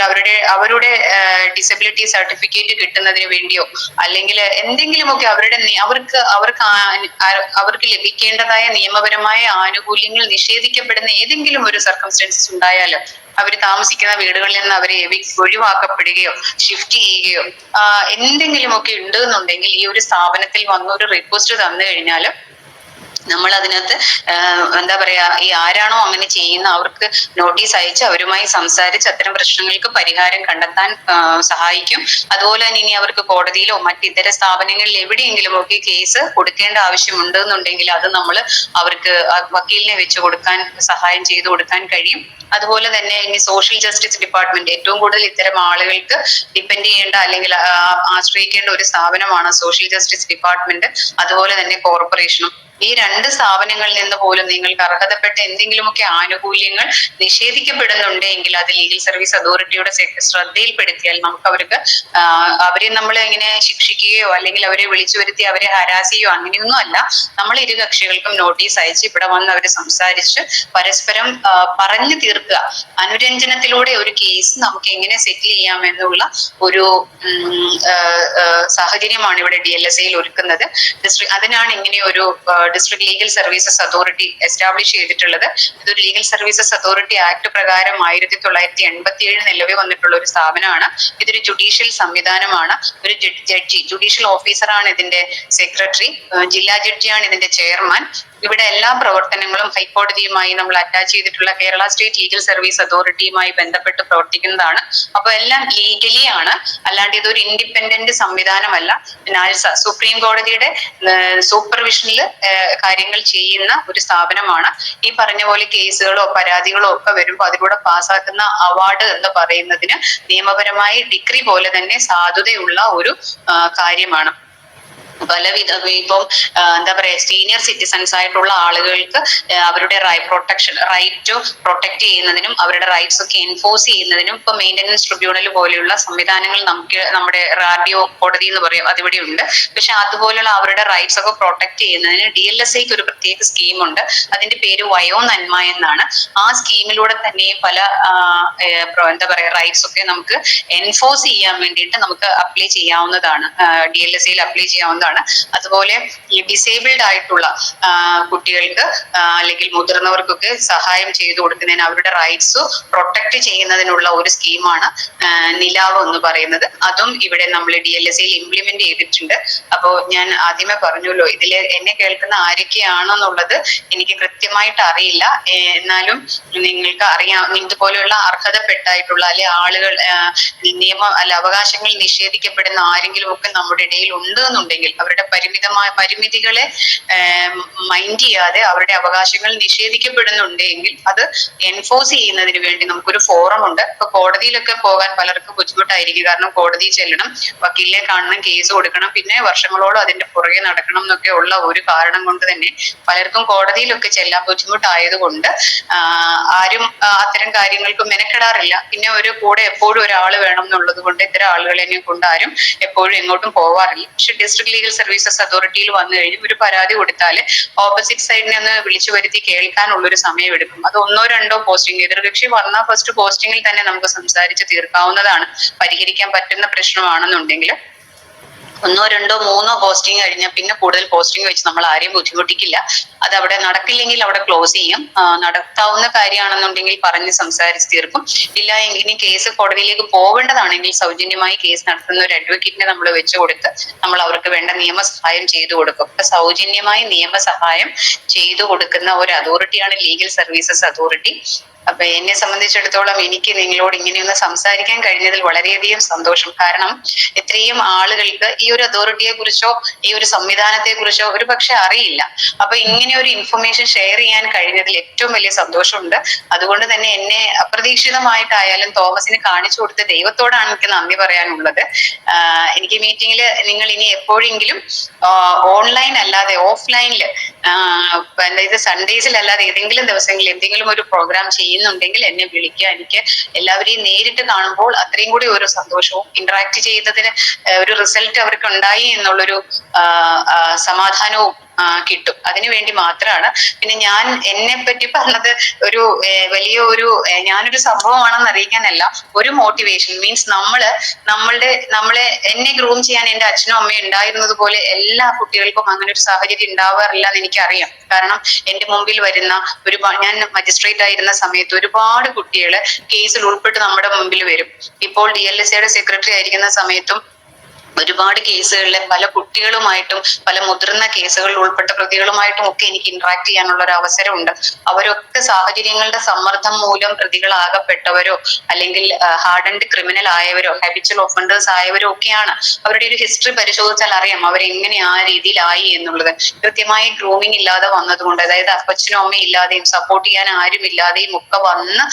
[SPEAKER 7] അവരുടെ ഡിസബിലിറ്റി സർട്ടിഫിക്കറ്റ് കിട്ടുന്നതിന് വേണ്ടിയോ, അല്ലെങ്കിൽ എന്തെങ്കിലുമൊക്കെ അവർക്ക് ലഭിക്കേണ്ടതായ നിയമപരമായ ആനുകൂല്യങ്ങൾ നിഷേധിക്കപ്പെടുന്ന ഏതെങ്കിലും ഒരു സർക്കംസ്റ്റൻസസ് ഉണ്ടായാലും അവർ താമസിക്കുന്ന വീടുകളിൽ നിന്ന് അവരെ ഒഴിവാക്കപ്പെടുകയോ ഷിഫ്റ്റ് ചെയ്യുകയോ എന്തെങ്കിലുമൊക്കെ ഉണ്ട് എന്നുണ്ടെങ്കിൽ ഈ ഒരു സ്ഥാപനത്തിൽ വന്നൊരു റിക്വസ്റ്റ് തന്നു കഴിഞ്ഞാൽ നമ്മൾ അതിനകത്ത് എന്താ പറയാ, ഈ ആരാണോ അങ്ങനെ ചെയ്യുന്ന അവർക്ക് നോട്ടീസ് അയച്ച് അവരുമായി സംസാരിച്ച് അത്തരം പ്രശ്നങ്ങൾക്ക് പരിഹാരം കണ്ടെത്താൻ സഹായിക്കും. അതുപോലെ തന്നെ ഇനി അവർക്ക് കോടതിയിലോ മറ്റിതര സ്ഥാപനങ്ങളിൽ എവിടെയെങ്കിലും ഒക്കെ കേസ് കൊടുക്കേണ്ട ആവശ്യമുണ്ട് എന്നുണ്ടെങ്കിൽ അത് നമ്മൾ അവർക്ക് വക്കീലിനെ വെച്ച് കൊടുക്കാൻ സഹായം ചെയ്തു കൊടുക്കാൻ കഴിയും. അതുപോലെ തന്നെ ഇനി സോഷ്യൽ ജസ്റ്റിസ് ഡിപ്പാർട്ട്മെന്റ് ഏറ്റവും കൂടുതൽ ഇത്തരം ആളുകൾക്ക് ഡിപ്പെൻഡ് ചെയ്യേണ്ട അല്ലെങ്കിൽ ആശ്രയിക്കേണ്ട ഒരു സ്ഥാപനമാണ് സോഷ്യൽ ജസ്റ്റിസ് ഡിപ്പാർട്ട്മെന്റ്. അതുപോലെ തന്നെ കോർപ്പറേഷനും. ഈ രണ്ട് സ്ഥാപനങ്ങളിൽ നിന്ന് പോലും നിങ്ങൾക്ക് അർഹതപ്പെട്ട എന്തെങ്കിലുമൊക്കെ ആനുകൂല്യങ്ങൾ നിഷേധിക്കപ്പെടുന്നുണ്ടെങ്കിൽ അത് ലീഗൽ സർവീസ് അതോറിറ്റിയുടെ ശ്രദ്ധയിൽപ്പെടുത്തിയാൽ നമുക്ക് അവരെ നമ്മൾ ഇങ്ങനെ ശിക്ഷിക്കുകയോ അല്ലെങ്കിൽ അവരെ വിളിച്ചു വരുത്തി അവരെ ഹരാസിയോ അങ്ങനെയൊന്നും അല്ല. നമ്മൾ ഇരു കക്ഷികൾക്കും നോട്ടീസ് അയച്ച് ഇവിടെ വന്ന് അവര് സംസാരിച്ച് പരസ്പരം പറഞ്ഞു തീർക്കുക. അനുരഞ്ജനത്തിലൂടെ ഒരു കേസ് നമുക്ക് എങ്ങനെ സെറ്റിൽ ചെയ്യാമെന്നുള്ള ഒരു സാഹചര്യമാണ് ഇവിടെ DLSAയിൽ ഒരുക്കുന്നത്. അതിനാണ് ഇങ്ങനെ ഒരു district legal services authority establish ചെയ്തിട്ടുള്ളത്. ഇതൊരു ലീഗൽ സർവീസസ് അതോറിറ്റി ആക്ട് പ്രകാരം 1987 നിലവിൽ വന്നിട്ടുള്ള ഒരു സ്ഥാപനമാണ്. ഇതൊരു ജുഡീഷ്യൽ സംവിധാനമാണ്. ഒരു ജഡ്ജി, ജുഡീഷ്യൽ ഓഫീസറാണ് ഇതിന്റെ സെക്രട്ടറി, ജില്ലാ ജഡ്ജിയാണ് ഇതിന്റെ ചെയർമാൻ. ഇവിടെ എല്ലാ പ്രവർത്തനങ്ങളും ഹൈക്കോടതിയുമായി നമ്മൾ അറ്റാച്ച് ചെയ്തിട്ടുള്ള കേരള സ്റ്റേറ്റ് ലീഗൽ സർവീസ് അതോറിറ്റിയുമായി ബന്ധപ്പെട്ട് പ്രവർത്തിക്കുന്നതാണ്. അപ്പൊ എല്ലാം ലീഗലി ആണ്, അല്ലാണ്ട് ഇതൊരു ഇൻഡിപെൻഡന്റ് സംവിധാനമല്ല. സുപ്രീം കോടതിയുടെ സൂപ്പർവിഷനിൽ കാര്യങ്ങൾ ചെയ്യുന്ന ഒരു സ്ഥാപനമാണ്. ഈ പറഞ്ഞ പോലെ കേസുകളോ പരാതികളോ ഒക്കെ വരുമ്പോൾ അതിലൂടെ പാസ്സാക്കുന്ന അവാർഡ് എന്ന് പറയുന്നതിന് നിയമപരമായി ഡിഗ്രി പോലെ തന്നെ സാധുതയുള്ള ഒരു കാര്യമാണ്. പലവിധ ഇപ്പം എന്താ പറയാ, സീനിയർ സിറ്റിസൺസ് ആയിട്ടുള്ള ആളുകൾക്ക് അവരുടെ റൈറ്റ് പ്രൊട്ടക്ട് ചെയ്യുന്നതിനും അവരുടെ റൈറ്റ്സ് ഒക്കെ എൻഫോഴ്സ് ചെയ്യുന്നതിനും ഇപ്പൊ മെയിൻ്റനൻസ് ട്രിബ്യൂണൽ പോലെയുള്ള സംവിധാനങ്ങൾ നമുക്ക് നമ്മുടെ RDO കോടതി എന്ന് പറയും അതിവിടെ ഉണ്ട്. പക്ഷെ അതുപോലുള്ള അവരുടെ റൈറ്റ്സ് ഒക്കെ പ്രൊട്ടക്ട് ചെയ്യുന്നതിന് DLSAക്ക് ഒരു പ്രത്യേക സ്കീമുണ്ട്. അതിന്റെ പേര് വയോനന്മ എന്നാണ്. ആ സ്കീമിലൂടെ തന്നെ പല എന്താ പറയാ റൈറ്റ്സ് ഒക്കെ നമുക്ക് എൻഫോഴ്സ് ചെയ്യാൻ വേണ്ടിയിട്ട് നമുക്ക് അപ്ലൈ ചെയ്യാവുന്നതാണ്, DLSAയിൽ അപ്ലൈ ചെയ്യാവുന്നതാണ്. അതുപോലെ ഈ ഡിസേബിൾഡ് ആയിട്ടുള്ള കുട്ടികൾക്ക് അല്ലെങ്കിൽ മുതിർന്നവർക്കൊക്കെ സഹായം ചെയ്തു കൊടുക്കുന്നതിന് അവരുടെ റൈറ്റ്സ് പ്രൊട്ടക്ട് ചെയ്യുന്നതിനുള്ള ഒരു സ്കീമാണ് നിലാവ് എന്ന് പറയുന്നത്. അതും ഇവിടെ നമ്മൾ DLSAയിൽ ഇംപ്ലിമെന്റ് ചെയ്തിട്ടുണ്ട്. അപ്പോൾ ഞാൻ ആദ്യമേ പറഞ്ഞല്ലോ, ഇതില് എന്നെ കേൾക്കുന്ന ആരൊക്കെയാണെന്നുള്ളത് എനിക്ക് കൃത്യമായിട്ട് അറിയില്ല. എന്നാലും നിങ്ങൾക്ക് അറിയാം, ഇതുപോലെയുള്ള അർഹതപ്പെട്ടായിട്ടുള്ള അല്ലെ ആളുകൾ അവകാശങ്ങൾ നിഷേധിക്കപ്പെടുന്ന ആരെങ്കിലും ഒക്കെ നമ്മുടെ ഇടയിൽ ഉണ്ട് എന്നുണ്ടെങ്കിൽ അവരുടെ പരിമിതികളെ മൈൻഡ് ചെയ്യാതെ അവരുടെ അവകാശങ്ങൾ നിഷേധിക്കപ്പെടുന്നുണ്ടെങ്കിൽ അത് എൻഫോഴ്സ് ചെയ്യുന്നതിന് വേണ്ടി നമുക്കൊരു ഫോറം ഉണ്ട്. ഇപ്പൊ കോടതിയിലൊക്കെ പോകാൻ പലർക്കും ബുദ്ധിമുട്ടായിരിക്കും. കാരണം കോടതിയിൽ ചെല്ലണം, വക്കീലിനെ കാണണം, കേസ് കൊടുക്കണം, പിന്നെ വർഷങ്ങളോളം അതിന്റെ പുറകെ നടക്കണം എന്നൊക്കെ ഉള്ള ഒരു കാരണം കൊണ്ട് തന്നെ പലർക്കും കോടതിയിലൊക്കെ ചെല്ലാൻ ബുദ്ധിമുട്ടായതുകൊണ്ട് ആരും അത്തരം കാര്യങ്ങൾക്ക് മെനക്കെടാറില്ല. പിന്നെ ഒരു കൂടെ എപ്പോഴും ഒരാൾ വേണം എന്നുള്ളത് കൊണ്ട് ഇത്തരം ആളുകളെ കൊണ്ട് ആരും എപ്പോഴും എങ്ങോട്ടും പോവാറില്ല. പക്ഷെ ഡിസ്ട്രിക്ട് ലീഗൽ സർവീസസ് അതോറിറ്റിയിൽ വന്നു കഴിഞ്ഞ് ഒരു പരാതി കൊടുത്താൽ ഓപ്പോസിറ്റ് സൈഡിനെ ഒന്ന് വിളിച്ചു വരുത്തി കേൾക്കാനുള്ളൊരു സമയം എടുക്കും. അത് 1-2 പോസ്റ്റിംഗ്, എതിർകക്ഷി വന്ന ഫസ്റ്റ് പോസ്റ്റിംഗിൽ തന്നെ നമുക്ക് സംസാരിച്ച് തീർക്കാവുന്നതാണ്. പരിഹരിക്കാൻ പറ്റുന്ന പ്രശ്നമാണെന്നുണ്ടെങ്കിൽ 1-2-3 പോസ്റ്റിംഗ് കഴിഞ്ഞാൽ പിന്നെ കൂടുതൽ പോസ്റ്റിംഗ് വെച്ച് നമ്മൾ ആരെയും ബുദ്ധിമുട്ടിക്കില്ല. അത് അവിടെ നടക്കില്ലെങ്കിൽ അവിടെ ക്ലോസ് ചെയ്യും. നടത്താവുന്ന കാര്യമാണെന്നുണ്ടെങ്കിൽ പറഞ്ഞ് സംസാരിച്ച് തീർക്കും. ഇല്ല ഇനി കേസ് കോടതിയിലേക്ക് പോകേണ്ടതാണെങ്കിൽ സൗജന്യമായി കേസ് നടത്തുന്ന ഒരു അഡ്വക്കേറ്റിനെ നമ്മൾ വെച്ച് കൊടുത്ത് നമ്മൾ അവർക്ക് വേണ്ട നിയമസഹായം ചെയ്തു കൊടുക്കും. അപ്പൊ സൗജന്യമായി നിയമസഹായം ചെയ്തു കൊടുക്കുന്ന ഒരു അതോറിറ്റിയാണ് ലീഗൽ സർവീസസ് അതോറിറ്റി. അപ്പൊ എന്നെ സംബന്ധിച്ചിടത്തോളം എനിക്ക് നിങ്ങളോട് ഇങ്ങനെയൊന്ന് സംസാരിക്കാൻ കഴിഞ്ഞതിൽ വളരെയധികം സന്തോഷം. കാരണം ഇത്രയും ആളുകൾക്ക് ഈ ഒരു അതോറിറ്റിയെ കുറിച്ചോ ഈ ഒരു സംവിധാനത്തെ കുറിച്ചോ ഒരു പക്ഷെ അറിയില്ല. അപ്പൊ ഇങ്ങനെ ഒരു ഇൻഫർമേഷൻ ഷെയർ ചെയ്യാൻ കഴിഞ്ഞതിൽ ഏറ്റവും വലിയ സന്തോഷമുണ്ട്. അതുകൊണ്ട് തന്നെ എന്നെ അപ്രതീക്ഷിതമായിട്ടായാലും തോമസിന് കാണിച്ചു കൊടുത്ത ദൈവത്തോടാണ് എനിക്ക് നന്ദി പറയാനുള്ളത്. എനിക്ക് മീറ്റിംഗിൽ നിങ്ങൾ ഇനി എപ്പോഴെങ്കിലും ഓൺലൈൻ അല്ലാതെ ഓഫ്ലൈനില് അതായത് സൺഡേസിൽ അല്ലാതെ ഏതെങ്കിലും ദിവസങ്ങളിൽ എന്തെങ്കിലും ഒരു പ്രോഗ്രാം ചെയ്യുന്നുണ്ടെങ്കിൽ എന്നെ വിളിക്കുക. എനിക്ക് എല്ലാവരെയും നേരിട്ട് കാണുമ്പോൾ അത്രയും കൂടി ഒരു സന്തോഷവും ഇന്ററാക്ട് ചെയ്തതിന് ഒരു റിസൾട്ട് അവർക്ക് ഉണ്ടായി എന്നുള്ളൊരു സമാധാനവും കിട്ടും. അതിനു വേണ്ടി മാത്രമാണ്. പിന്നെ ഞാൻ എന്നെ പറ്റി പറഞ്ഞത് ഒരു വലിയ ഒരു ഞാനൊരു സംഭവമാണെന്ന് അറിയിക്കാനല്ല, ഒരു മോട്ടിവേഷൻ മീൻസ് നമ്മളെ എന്നെ ഗ്രൂം ചെയ്യാൻ എന്റെ അച്ഛനും അമ്മയും ഉണ്ടായിരുന്നത് പോലെ എല്ലാ കുട്ടികൾക്കും അങ്ങനെ ഒരു സാഹചര്യം ഉണ്ടാവാറില്ല എന്ന് എനിക്കറിയാം. കാരണം എന്റെ മുമ്പിൽ വരുന്ന ഞാൻ മജിസ്ട്രേറ്റ് ആയിരുന്ന സമയത്ത് ഒരുപാട് കുട്ടികൾ കേസിൽ ഉൾപ്പെട്ട് നമ്മുടെ മുമ്പിൽ വരും. ഇപ്പോൾ DLSAയുടെ സെക്രട്ടറി ആയിരിക്കുന്ന സമയത്തും ഒരുപാട് കേസുകളിലെ പല കുട്ടികളുമായിട്ടും പല മുതിർന്ന കേസുകളിൽ ഉൾപ്പെട്ട പ്രതികളുമായിട്ടും ഒക്കെ എനിക്ക് ഇന്ററാക്ട് ചെയ്യാനുള്ള ഒരു അവസരമുണ്ട്. അവരൊക്കെ സാഹചര്യങ്ങളുടെ സമ്മർദ്ദം മൂലം പ്രതികളാകപ്പെട്ടവരോ അല്ലെങ്കിൽ ഹാർഡൻഡ് ക്രിമിനൽ ആയവരോ ഹാബിച്വൽ ഒഫൻഡേഴ്സ് ആയവരോ ഒക്കെയാണ്. അവരുടെ ഒരു ഹിസ്റ്ററി പരിശോധിച്ചാൽ അറിയാം അവരെങ്ങനെ ആ രീതിയിലായി എന്നുള്ളത്. കൃത്യമായി ഗ്രൂമിങ് ഇല്ലാതെ വന്നതുകൊണ്ട്, അതായത് അപ്പച്ചനും അമ്മയും ഇല്ലാതെയും സപ്പോർട്ട് ചെയ്യാൻ ആരും ഇല്ലാതെയും ഒക്കെ വന്ന്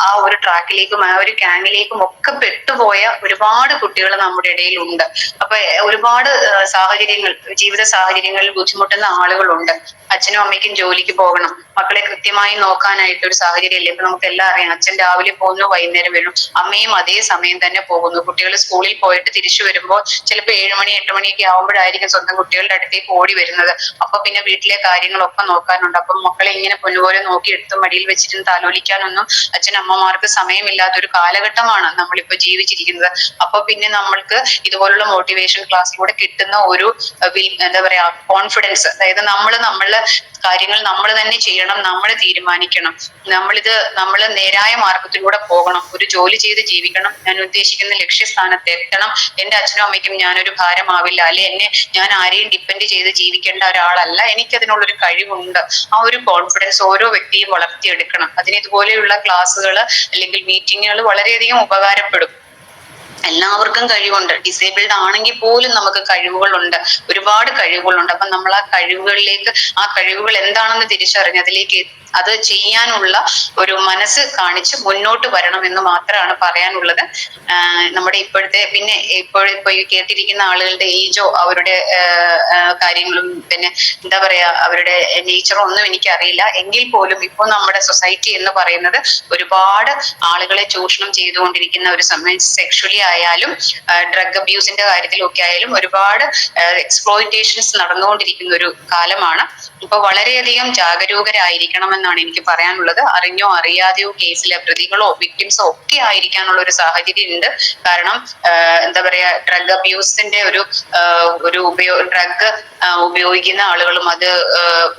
[SPEAKER 7] ആ ഒരു ട്രാക്കിലേക്കും ആ ഒരു ഗ്യാങ്ങിലേക്കും ഒക്കെ പെട്ടുപോയ ഒരുപാട് കുട്ടികൾ നമ്മുടെ ഇടയിലുണ്ട്. അപ്പൊ ഒരുപാട് സാഹചര്യങ്ങൾ, ജീവിത സാഹചര്യങ്ങളിൽ ബുദ്ധിമുട്ടുന്ന ആളുകളുണ്ട്. അച്ഛനും അമ്മയ്ക്കും ജോലിക്ക് പോകണം, മക്കളെ കൃത്യമായി നോക്കാനായിട്ട് ഒരു സാഹചര്യമില്ല. ഇപ്പൊ നമുക്ക് എല്ലാം അറിയാം, അച്ഛൻ രാവിലെ പോകുന്നു വൈകുന്നേരം വരും, അമ്മയും അതേ സമയം തന്നെ പോകുന്നു. കുട്ടികൾ സ്കൂളിൽ പോയിട്ട് തിരിച്ചു വരുമ്പോൾ ചിലപ്പോൾ 7 മണി 8 മണിയൊക്കെ ആവുമ്പോഴായിരിക്കും സ്വന്തം കുട്ടികളുടെ അടുത്തേക്ക് ഓടി വരുന്നത്. അപ്പൊ പിന്നെ വീട്ടിലെ കാര്യങ്ങളൊക്കെ നോക്കാനുണ്ട്. അപ്പം മക്കളെ ഇങ്ങനെ പൊന്നുപോലെ നോക്കി എടുത്ത് മടിയിൽ വെച്ചിട്ട് താലോലിക്കാനൊന്നും അച്ഛനമ്മമാർക്ക് സമയമില്ലാത്തൊരു കാലഘട്ടമാണ് നമ്മളിപ്പോ ജീവിച്ചിരിക്കുന്നത്. അപ്പൊ പിന്നെ നമ്മൾക്ക് ഇതുപോലുള്ള മോട്ടിവേഷൻ ക്ലാസ്സിലൂടെ കിട്ടുന്ന ഒരു എന്താ പറയാ കോൺഫിഡൻസ്, അതായത് നമ്മളുടെ കാര്യങ്ങൾ നമ്മൾ തന്നെ ചെയ്യണം, നമ്മൾ തീരുമാനിക്കണം, നമ്മൾ നേരായ മാർഗത്തിലൂടെ പോകണം, ഒരു ജോലി ചെയ്ത് ജീവിക്കണം, ഞാൻ ഉദ്ദേശിക്കുന്ന ലക്ഷ്യസ്ഥാനത്ത് എത്തണം, എന്റെ അച്ഛനും അമ്മയ്ക്കും ഞാനൊരു ഭാരമാവില്ല, അല്ലെ ഞാൻ ആരെയും ഡിപ്പെൻഡ് ചെയ്ത് ജീവിക്കേണ്ട ഒരാളല്ല, എനിക്കതിനുള്ളൊരു കഴിവുണ്ട്. ആ ഒരു കോൺഫിഡൻസ് ഓരോ വ്യക്തിയും വളർത്തിയെടുക്കണം. അതിന് ഇതുപോലെയുള്ള ക്ലാസ്സുകൾ അല്ലെങ്കിൽ മീറ്റിങ്ങുകൾ വളരെയധികം ഉപകാരപ്പെടും. എല്ലാവർക്കും കഴിവുണ്ട്. ഡിസേബിൾഡ് ആണെങ്കിൽ പോലും നമുക്ക് കഴിവുകളുണ്ട്, ഒരുപാട് കഴിവുകളുണ്ട്. അപ്പൊ നമ്മൾ ആ കഴിവുകൾ എന്താണെന്ന് തിരിച്ചറിഞ്ഞ് അതിലേക്ക് അത് ചെയ്യാനുള്ള ഒരു മനസ്സ് കാണിച്ച് മുന്നോട്ട് വരണം എന്ന് മാത്രമാണ് പറയാനുള്ളത്. നമ്മുടെ ഇപ്പോഴത്തെ പിന്നെ ഇപ്പൊ കേട്ടിരിക്കുന്ന ആളുകളുടെ ഏജോ അവരുടെ കാര്യങ്ങളും പിന്നെ എന്താ പറയാ അവരുടെ നേച്ചറോ ഒന്നും എനിക്കറിയില്ല. എങ്കിൽ പോലും ഇപ്പോൾ നമ്മുടെ സൊസൈറ്റി എന്ന് പറയുന്നത് ഒരുപാട് ആളുകളെ ചൂഷണം ചെയ്തുകൊണ്ടിരിക്കുന്ന ഒരു സമയം, സെക്ഷുവലി ആയാലും ഡ്രഗ് അബ്യൂസിന്റെ കാര്യത്തിലൊക്കെ ആയാലും ഒരുപാട് എക്സ്പ്ലോയിറ്റേഷൻസ് നടന്നുകൊണ്ടിരിക്കുന്ന ഒരു കാലമാണ്. ഇപ്പൊ വളരെയധികം ജാഗരൂകരായിരിക്കണമെന്നാണ് എനിക്ക് പറയാനുള്ളത്. അറിഞ്ഞോ അറിയാതെയോ കേസിലെ പ്രതികളോ വിക്ടിംസോ ഒക്കെ ആയിരിക്കാനുള്ള ഒരു സാഹചര്യം ഉണ്ട്. കാരണം എന്താ പറയാ ഡ്രഗ് അബ്യൂസിന്റെ ഒരു ഡ്രഗ് ഉപയോഗിക്കുന്ന ആളുകളും അത്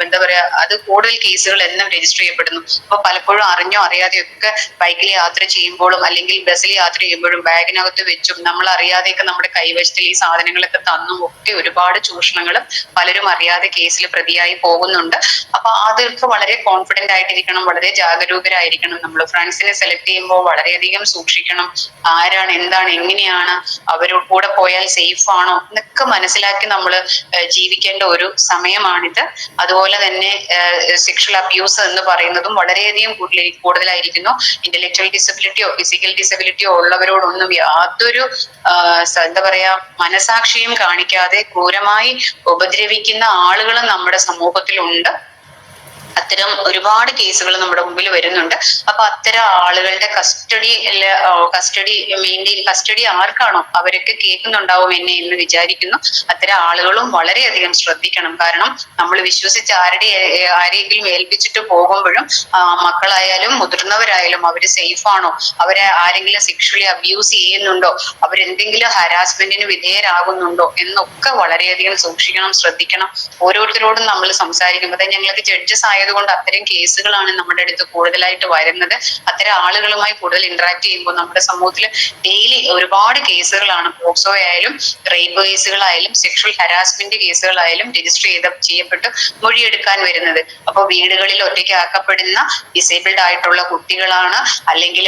[SPEAKER 7] എന്താ പറയാ അത് കൂടുതൽ കേസുകൾ എന്നും രജിസ്റ്റർ ചെയ്യപ്പെടുന്നു. അപ്പൊ പലപ്പോഴും അറിഞ്ഞോ അറിയാതെയോ ഒക്കെ ബൈക്കിൽ യാത്ര ചെയ്യുമ്പോഴും അല്ലെങ്കിൽ ബസ്സിൽ യാത്ര ചെയ്യുമ്പോഴും ബാഗിനകത്ത് വെച്ചും നമ്മൾ അറിയാതെയൊക്കെ നമ്മുടെ കൈവശത്തിൽ ഈ സാധനങ്ങളൊക്കെ തന്നും ഒക്കെ ഒരുപാട് ചൂഷണങ്ങളും പലരും അറിയാതെ കേസിൽ പ്രതിയായി പോകുന്നുണ്ട്. അപ്പൊ അതൊക്കെ വളരെ കോൺഫിഡന്റ് ആയിട്ടിരിക്കണം, വളരെ ജാഗരൂകരായിരിക്കണം. നമ്മൾ ഫ്രണ്ട്സിനെ സെലക്ട് ചെയ്യുമ്പോൾ വളരെയധികം സൂക്ഷിക്കണം. ആരാണ്, എന്താണ്, എങ്ങനെയാണ്, അവരോട് കൂടെ പോയാൽ സേഫ് ആണോ എന്നൊക്കെ മനസ്സിലാക്കി നമ്മൾ ജീവിക്കേണ്ട ഒരു സമയമാണിത്. അതുപോലെ തന്നെ സെക്ഷൽ അബ്യൂസ് എന്ന് പറയുന്നതും വളരെയധികം കൂടുതലായിരിക്കുന്നു. ഇന്റലക്ച്വൽ ഡിസബിലിറ്റിയോ ഫിസിക്കൽ ഡിസബിലിറ്റിയോ ഉള്ളവരോടൊന്നും യാതൊരു എന്താ പറയാ മനസാക്ഷിയും കാണിക്കാതെ ക്രൂരമായി ഉപദ്രവിക്കുന്ന ആളുകളും നമ്മുടെ സമൂഹത്തിലുണ്ട്. അത്തരം ഒരുപാട് കേസുകൾ നമ്മുടെ മുമ്പിൽ വരുന്നുണ്ട്. അപ്പൊ അത്തരം ആളുകളുടെ കസ്റ്റഡി ആർക്കാണോ അവരൊക്കെ കേൾക്കുന്നുണ്ടാവും എന്നെ എന്ന് വിചാരിക്കുന്നു. അത്തരം ആളുകളും വളരെയധികം ശ്രദ്ധിക്കണം. കാരണം നമ്മൾ വിശ്വസിച്ച് ആരെങ്കിലും ഏൽപ്പിച്ചിട്ട് പോകുമ്പോഴും മക്കളായാലും മുതിർന്നവരായാലും അവര് സേഫ് ആണോ, അവരെ ആരെങ്കിലും സെക്ഷലി അബ്യൂസ് ചെയ്യുന്നുണ്ടോ, അവരെന്തെങ്കിലും ഹരാസ്മെന്റിന് വിധേയരാകുന്നുണ്ടോ എന്നൊക്കെ വളരെയധികം സൂക്ഷിക്കണം, ശ്രദ്ധിക്കണം. ഓരോരുത്തരോടും നമ്മൾ സംസാരിക്കുമ്പോൾ ഞങ്ങൾക്ക് ജഡ്ജസ് ആയതുകൊണ്ട് അത്തരം കേസുകളാണ് നമ്മുടെ അടുത്ത് കൂടുതലായിട്ട് വരുന്നത്. അത്തരം ആളുകളുമായി കൂടുതൽ ഇന്ററാക്ട് ചെയ്യുമ്പോൾ നമ്മുടെ സമൂഹത്തിൽ ഡെയിലി ഒരുപാട് കേസുകളാണ്, പോക്സോ ആയാലും റേപ്പ് കേസുകളായാലും സെക്ഷൽ ഹരാസ്മെന്റ് കേസുകളായാലും രജിസ്റ്റർ ചെയ്യപ്പെട്ട് മൊഴിയെടുക്കാൻ വരുന്നത്. അപ്പോൾ വീടുകളിൽ ഒറ്റയ്ക്കാക്കപ്പെടുന്ന ഡിസേബിൾഡ് ആയിട്ടുള്ള കുട്ടികളാണ്, അല്ലെങ്കിൽ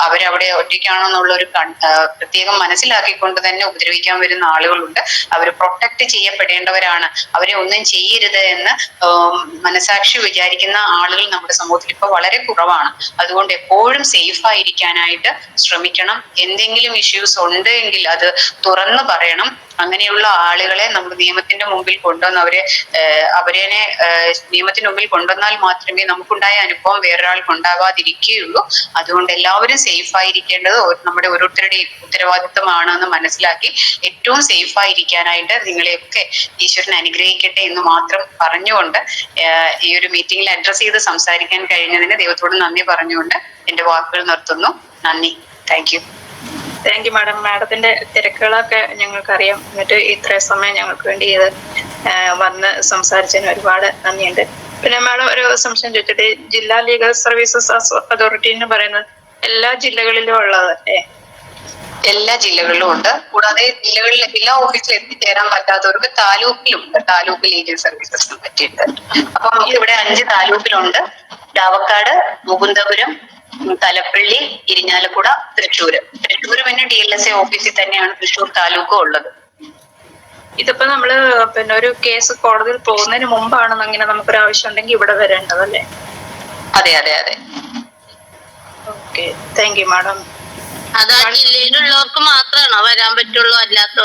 [SPEAKER 7] അവരവിടെ ഒറ്റയ്ക്കാണോ എന്നുള്ള ഒരു പ്രത്യേകം മനസ്സിലാക്കിക്കൊണ്ട് തന്നെ ഉപദ്രവിക്കാൻ വരുന്ന ആളുകളുണ്ട്. അവർ പ്രൊട്ടക്ട് ചെയ്യപ്പെടേണ്ടവരാണ്, അവരെ ഒന്നും ചെയ്യരുത് എന്ന് മനസാക്ഷി വിചാരിക്കുന്ന ആളുകൾ നമ്മുടെ സമൂഹത്തിൽ ഇപ്പോൾ വളരെ കുറവാണ്. അതുകൊണ്ട് എപ്പോഴും സേഫ് ആയിരിക്കാനായിട്ട് ശ്രമിക്കണം. എന്തെങ്കിലും ഇഷ്യൂസ് ഉണ്ട് എങ്കിൽ അത് തുറന്നു പറയണം. അങ്ങനെയുള്ള ആളുകളെ നമ്മൾ നിയമത്തിന്റെ മുമ്പിൽ കൊണ്ടുവന്ന് അവരെ നിയമത്തിന് മുമ്പിൽ കൊണ്ടുവന്നാൽ മാത്രമേ നമുക്കുണ്ടായ അനുഭവം വേറൊരാൾക്ക് ഉണ്ടാവാതിരിക്കുകയുള്ളൂ. അതുകൊണ്ട് എല്ലാവരും സേഫ് ആയിരിക്കേണ്ടത് നമ്മുടെ ഓരോരുത്തരുടെയും ഉത്തരവാദിത്വമാണ് എന്ന് മനസ്സിലാക്കി ഏറ്റവും സേഫ് ആയിരിക്കാനായിട്ട് നിങ്ങളെയൊക്കെ ഈശ്വരൻ അനുഗ്രഹിക്കട്ടെ എന്ന് മാത്രം പറഞ്ഞുകൊണ്ട് ഈ ഒരു മീറ്റിംഗിൽ അഡ്രസ് ചെയ്ത് സംസാരിക്കാൻ കഴിഞ്ഞതിന് ദൈവത്തോട് നന്ദി പറഞ്ഞുകൊണ്ട് എന്റെ വാക്കുകൾ നിർത്തുന്നു. നന്ദി. Thank you.
[SPEAKER 1] Thank you madam. മാഡത്തിന്റെ തിരക്കുകളൊക്കെ ഞങ്ങൾക്കറിയാം. എന്നിട്ട് ഇത്രയും സമയം ഞങ്ങൾക്ക് വേണ്ടി ഇത് വന്ന് സംസാരിച്ചതിന് ഒരുപാട് നന്ദിയുണ്ട്. പിന്നെ മാഡം ഒരു സംശയം ചോദിച്ചിട്ട്, ജില്ലാ ലീഗൽ സർവീസസ് അതോറിറ്റി എന്ന് പറയുന്നത് എല്ലാ ജില്ലകളിലും ഉള്ളതല്ലേ?
[SPEAKER 7] എല്ലാ ജില്ലകളിലും ഉണ്ട്. കൂടാതെ ജില്ലകളിൽ എല്ലാ ഓഫീസിലും എത്തിച്ചേരാൻ പറ്റാത്തവർക്ക് താലൂക്കിലുണ്ട്, താലൂക്ക് ലീഗൽ സർവീസസിനെ പറ്റിയിട്ട്. അപ്പൊ നമുക്ക് ഇവിടെ 5 താലൂക്കിലുണ്ട്: ചാവക്കാട്, മുകുന്ദപുരം, തലപ്പള്ളി, ഇരിഞ്ഞാലക്കുട, തൃശ്ശൂര്. പിന്നെ DLSA ഓഫീസിൽ തന്നെയാണ് തൃശ്ശൂർ താലൂക്കും ഉള്ളത്.
[SPEAKER 1] ഇതിപ്പോ നമ്മള് പിന്നെ ഒരു കേസ് കോടതിയിൽ പോകുന്നതിന് മുമ്പാണ് അങ്ങനെ നമുക്കൊരു ആവശ്യം ഉണ്ടെങ്കിൽ ഇവിടെ വരേണ്ടതല്ലേ?
[SPEAKER 7] അതെ അതെ അതെ.
[SPEAKER 1] Okay, thank you madam.
[SPEAKER 8] അത് ആ ജില്ലയിലുള്ളവർക്ക് മാത്രമാണോ വരാൻ പറ്റുള്ളൂ? അല്ലാത്ത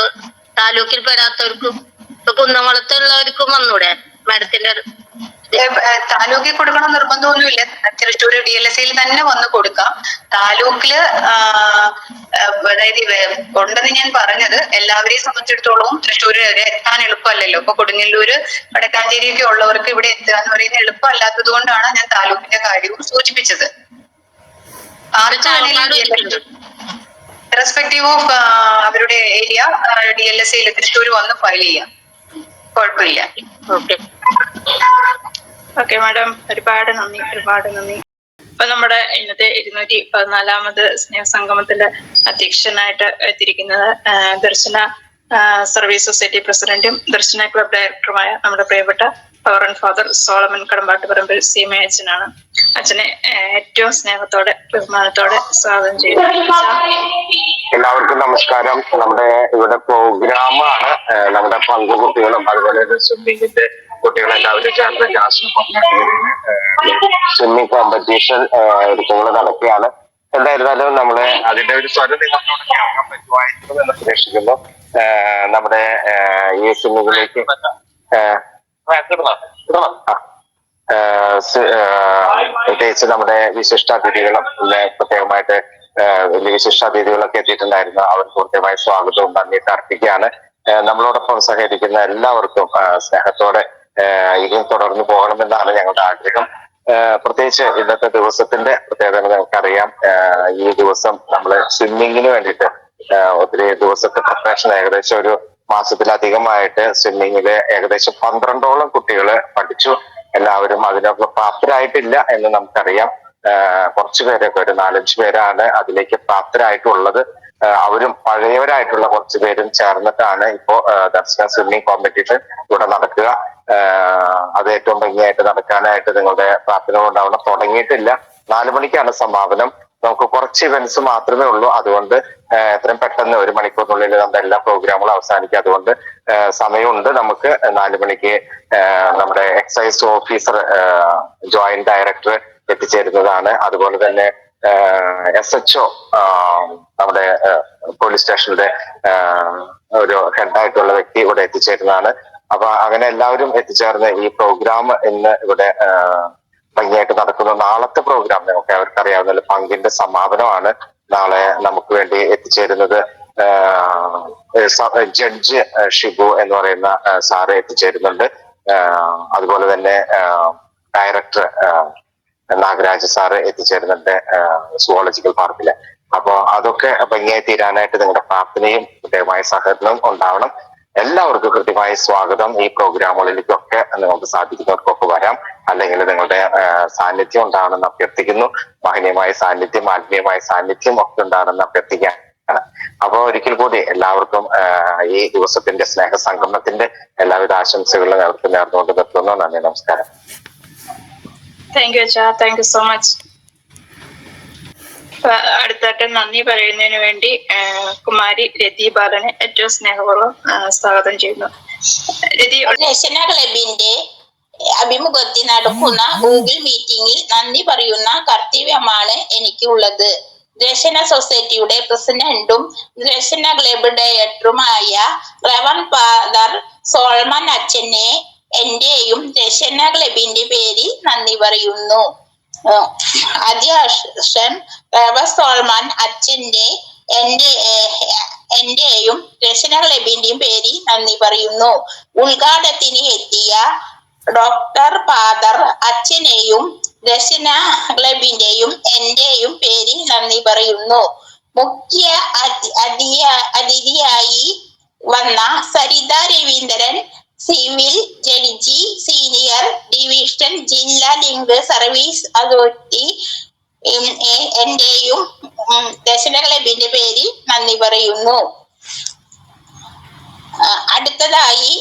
[SPEAKER 8] താലൂക്കിൽ പെടാത്തവർക്കും കുന്നംകുളത്തുള്ളവർക്കും വന്നൂടെ മാഡത്തിന്റെ?
[SPEAKER 7] താലൂക്കിൽ കൊടുക്കണം നിർബന്ധമൊന്നുമില്ല. തൃശ്ശൂർ DLSAയിൽ തന്നെ വന്ന് കൊടുക്കാം. താലൂക്കില് അതായത് ഉണ്ടെന്ന് ഞാൻ പറഞ്ഞത് എല്ലാവരെയും സംബന്ധിച്ചിടത്തോളം തൃശ്ശൂര് എത്താൻ എളുപ്പമല്ലല്ലോ. ഇപ്പൊ കൊടുങ്ങല്ലൂര്, വടക്കാഞ്ചേരി ഒക്കെ ഉള്ളവർക്ക് ഇവിടെ എത്തുക എന്ന് പറയുന്നത് എളുപ്പമല്ലാത്തത് കൊണ്ടാണ് ഞാൻ താലൂക്കിന്റെ കാര്യവും സൂചിപ്പിച്ചത്. റെസ്പെക്റ്റീവ് ഓഫ് അവരുടെ ഏരിയ DLSAയിൽ തൃശ്ശൂർ വന്ന് ഫയൽ ചെയ്യാം, കുഴപ്പമില്ല.
[SPEAKER 1] ഓക്കെ മാഡം, ഒരുപാട് നന്ദി. അപ്പൊ നമ്മുടെ ഇന്നത്തെ 214ാമത് സ്നേഹസംഗമത്തില് അധ്യക്ഷനായിട്ട് എത്തിയിരിക്കുന്നത് ദർശന സർവീസ് സൊസൈറ്റി പ്രസിഡന്റും ദർശന ക്ലബ് ഡയറക്ടറുമായ നമ്മുടെ പ്രിയപ്പെട്ട reverend father Solomon Kadambattuparambil CMA അച്ഛനാണ്. അച്ഛനെ ഏറ്റവും സ്നേഹത്തോടെ ബഹുമാനത്തോടെ സ്വാഗതം ചെയ്യുന്നു.
[SPEAKER 4] എല്ലാവർക്കും നമസ്കാരം. നമ്മുടെ ഇവിടെ പ്രോഗ്രാമാണ്. നമ്മുടെ പങ്കുകുട്ടികളും അതുപോലെ സ്വിമ്മിങ്ങിന്റെ കുട്ടികളെല്ലാവരും ചേർന്ന് സ്വിമ്മിങ് കോമ്പറ്റീഷൻ ഒരുക്കങ്ങൾ നടക്കുകയാണ്. എന്തായിരുന്നാലും നമ്മള് അതിന്റെ ഒരു സ്വരം നിങ്ങളോട് കേൾക്കാൻ പറ്റുമായിരിക്കും എന്ന് പ്രതീക്ഷിക്കുന്നു. നമ്മുടെ ഈ സ്വിമ്മിങ്ങിലേക്ക് പ്രത്യേകിച്ച് നമ്മുടെ വിശിഷ്ടാതിഥികളും പ്രത്യേകമായിട്ട് വലിയ വിശിഷ്ടാതിഥികളൊക്കെ എത്തിയിട്ടുണ്ടായിരുന്നു. അവർക്ക് കൃത്യമായ സ്വാഗതവും നന്ദിയൊക്കെ അർപ്പിക്കുകയാണ്. നമ്മളോടൊപ്പം സഹകരിക്കുന്ന എല്ലാവർക്കും സ്നേഹത്തോടെ ഇനിയും തുടർന്ന് പോകണമെന്നാണ് ഞങ്ങളുടെ ആഗ്രഹം. പ്രത്യേകിച്ച് ഇന്നത്തെ ദിവസത്തിന്റെ പ്രത്യേകത നമുക്കറിയാം. ഈ ദിവസം നമ്മള് സ്വിമ്മിങ്ങിന് വേണ്ടിയിട്ട് ഒത്തിരി ദിവസത്തെ പ്രിപ്പറേഷൻ, ഏകദേശം ഒരു മാസത്തിലധികമായിട്ട് സ്വിമ്മിങ്ങില് ഏകദേശം 12ഓളം കുട്ടികള് പഠിച്ചു. എല്ലാവരും അതിനൊക്കെ പ്രാപ്തരായിട്ടില്ല എന്ന് നമുക്കറിയാം. കുറച്ചു പേരൊക്കെ, ഒരു 4-5 പേരാണ് അതിലേക്ക് പ്രാപ്തരായിട്ടുള്ളത്. അവരും പഴയവരായിട്ടുള്ള കുറച്ചു പേരും ചേർന്നിട്ടാണ് ഇപ്പോ ദർശന സ്വിമ്മിങ് കോമ്പറ്റീഷൻ ഇവിടെ നടക്കുക. അത് ഏറ്റവും ഭംഗിയായിട്ട് നടക്കാനായിട്ട് നിങ്ങളുടെ പ്രാർത്ഥന കൊണ്ടാവണം. തുടങ്ങിയിട്ടില്ല. 4 മണിക്കാണ് സമാപനം. നമുക്ക് കുറച്ച് ഇവന്റ്സ് മാത്രമേ ഉള്ളൂ. അതുകൊണ്ട് എത്രയും പെട്ടെന്ന് 1 മണിക്കൂറിനുള്ളിൽ നമ്മുടെ എല്ലാ പ്രോഗ്രാമുകളും അവസാനിക്കും. അതുകൊണ്ട് സമയമുണ്ട്. നമുക്ക് 4 മണിക്ക് നമ്മുടെ എക്സൈസ് ഓഫീസർ ജോയിന്റ് ഡയറക്ടർ എത്തിച്ചേരുന്നതാണ്. അതുപോലെ തന്നെ SHO നമ്മുടെ പോലീസ് സ്റ്റേഷനിലെ ഒരു ഹെഡായിട്ടുള്ള വ്യക്തി ഇവിടെ എത്തിച്ചേരുന്നതാണ്. അപ്പൊ അങ്ങനെ എല്ലാവരും എത്തിച്ചേർന്ന് ഈ പ്രോഗ്രാം ഇന്ന് ഇവിടെ ഭംഗിയായിട്ട് നടക്കുന്നു. നാളത്തെ പ്രോഗ്രാം നമുക്ക് അവർക്ക് അറിയാവുന്ന പങ്കിന്റെ സമാപനമാണ്. നാളെ നമുക്ക് വേണ്ടി എത്തിച്ചേരുന്നത് ജഡ്ജ് ഷിബു എന്ന് പറയുന്ന സാറ് എത്തിച്ചേരുന്നുണ്ട്. അതുപോലെ തന്നെ ഡയറക്ടർ നാഗരാജ് സാറ് എത്തിച്ചേരുന്നുണ്ട് സുവോളജിക്കൽ പാർക്കില്. അപ്പൊ അതൊക്കെ ഭംഗിയായി തീരാനായിട്ട് നിങ്ങളുടെ പ്രാർത്ഥനയും കൃത്യമായ സഹകരണവും ഉണ്ടാവണം. എല്ലാവർക്കും കൃത്യമായ സ്വാഗതം. ഈ പ്രോഗ്രാമുകളിലേക്കൊക്കെ നിങ്ങൾക്ക് സാധിക്കുന്നവർക്കൊക്കെ വരാം. അല്ലെങ്കിൽ നിങ്ങളുടെ സാന്നിധ്യം ഉണ്ടാകണമെന്ന് അഭ്യർത്ഥിക്കുന്നു. മഹനീയമായ സാന്നിധ്യം, ആത്മീയമായ സാന്നിധ്യം ഒക്കെ ഉണ്ടാകണമെന്ന് അഭ്യർത്ഥിക്കുകയാണ്. അപ്പൊ ഒരിക്കൽ കൂടി എല്ലാവർക്കും ഈ ദിവസത്തിന്റെ സ്നേഹസംഗമത്തിന്റെ എല്ലാവിധ ആശംസകളും നേർന്നുകൊണ്ട് നിർത്തുന്നു. നന്ദി, നമസ്കാരം.
[SPEAKER 1] താങ്ക് യു അച്ഛാ, താങ്ക് യു സോ മച്ച്. അടുത്തായിട്ട് നന്ദി പറയുന്നതിന് വേണ്ടി കുമാരി രതി ബാലനെ ഏറ്റവും സ്നേഹപൂർവ്വം സ്വാഗതം ചെയ്യുന്നു. രതി,
[SPEAKER 9] രചന ക്ലബിന്റെ അഭിമുഖത്തിൽ നടക്കുന്ന ഗൂഗിൾ മീറ്റിംഗിൽ നന്ദി പറയുന്ന കർത്തവ്യമാണ് എനിക്കുള്ളത്. രചന സൊസൈറ്റിയുടെ പ്രസിഡന്റും രചന ക്ലബ് ഡയറക്ടറുമായ റവൻ ഫാദർ സോൾമൻ അച്ഛനെ എന്റെയും രചന ക്ലബിന്റെ പേരിൽ നന്ദി പറയുന്നു. അധ്യക്ഷൻ റവൻ സോൾമൻ അച്ഛന്റെ എന്റെയും രചന ക്ലബിന്റെയും പേരിൽ നന്ദി പറയുന്നു. ഉദ്ഘാടനത്തിന് എത്തിയ ഡോക്ടർ ഫാദർ അച്ഛനെയും രചന ക്ലബിന്റെയും എന്റെയും പേരിൽ നന്ദി പറയുന്നു. മുഖ്യ അതിഥിയായി വന്ന Saritha Raveendran, civil judge, senior division ജില്ലാ ലിങ്ക് സർവീസ് അതോറിറ്റി, എന്റെയും രചന ക്ലബിന്റെ പേരിൽ നന്ദി പറയുന്നു. അടുത്തതായി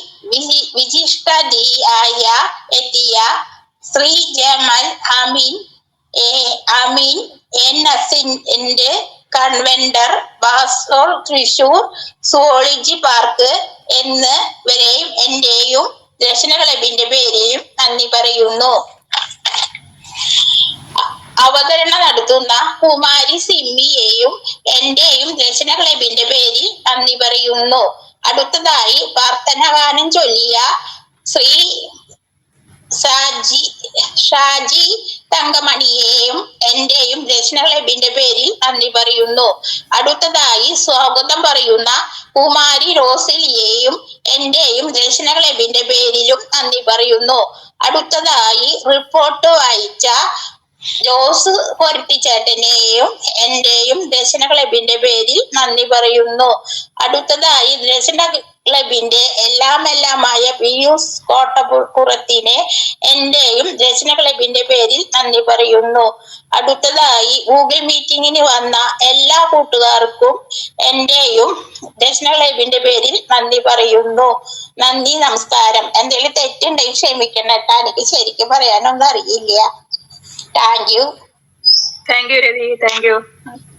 [SPEAKER 9] വിശിഷ്ടാതിഥിയായ എത്തിയ ശ്രീ ജമൽ അമീൻ എൻ കൺവെൻഡർ, ബാസോൾ, തൃശൂർ സുവോളജി പാർക്ക് എന്നിവരെയും എന്റെയും രചന ക്ലബിന്റെ പേരിലും നന്ദി പറയുന്നു. അവതരണം നടത്തുന്ന കുമാരി സിമ്മിയെയും എന്റെയും രചന ക്ലബിന്റെ പേരിൽ നന്ദി പറയുന്നു. അടുത്തതായി പ്രാർത്ഥനാഗാനം ചൊല്ലിയ ശ്രീ ഷാജി തങ്കമണിയെയും എന്റെയും രചന ക്ലബിന്റെ പേരിൽ നന്ദി പറയുന്നു. അടുത്തതായി സ്വാഗതം പറയുന്ന കുമാരി റോസിലിയെയും എന്റെയും രചന ക്ലബിന്റെ പേരിലും നന്ദി പറയുന്നു. അടുത്തതായി റിപ്പോർട്ട് വായിച്ച ജോസ് പൊരട്ടിച്ചേട്ടനെയും എന്റെയും രചന ക്ലബിന്റെ പേരിൽ നന്ദി പറയുന്നു. അടുത്തതായി രചന ക്ലബിന്റെ എല്ലാമായ പിയൂസ് കോട്ടപ്പുറത്തിനെ എന്റെയും രചന ക്ലബിന്റെ പേരിൽ നന്ദി പറയുന്നു. അടുത്തതായി ഗൂഗിൾ മീറ്റിംഗിന് വന്ന എല്ലാ കൂട്ടുകാർക്കും എന്റെയും രചന ക്ലബിന്റെ പേരിൽ നന്ദി പറയുന്നു. നന്ദി, നമസ്കാരം. എന്തെങ്കിലും തെറ്റുണ്ടെങ്കിൽ ക്ഷമിക്കണം കേട്ടാ, എനിക്ക് ശരിക്കും പറയാനൊന്നും അറിയില്ല. Thank you.
[SPEAKER 1] Thank you Rathi, thank you.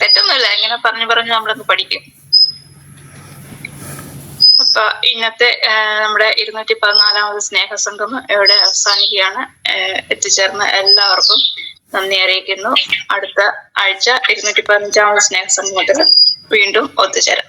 [SPEAKER 1] തെറ്റൊന്നുമില്ല, ഇങ്ങനെ പറഞ്ഞു നമ്മളൊന്ന് പഠിക്കും. അപ്പൊ ഇന്നത്തെ നമ്മുടെ 214ാമത് സ്നേഹസംഗമം ഇവിടെ അവസാനിക്കുകയാണ്. എത്തിച്ചേർന്ന എല്ലാവർക്കും നന്ദി അറിയിക്കുന്നു. അടുത്ത ആഴ്ച 215ാമത് സ്നേഹസംഗമത്തിൽ വീണ്ടും ഒത്തുചേരാം.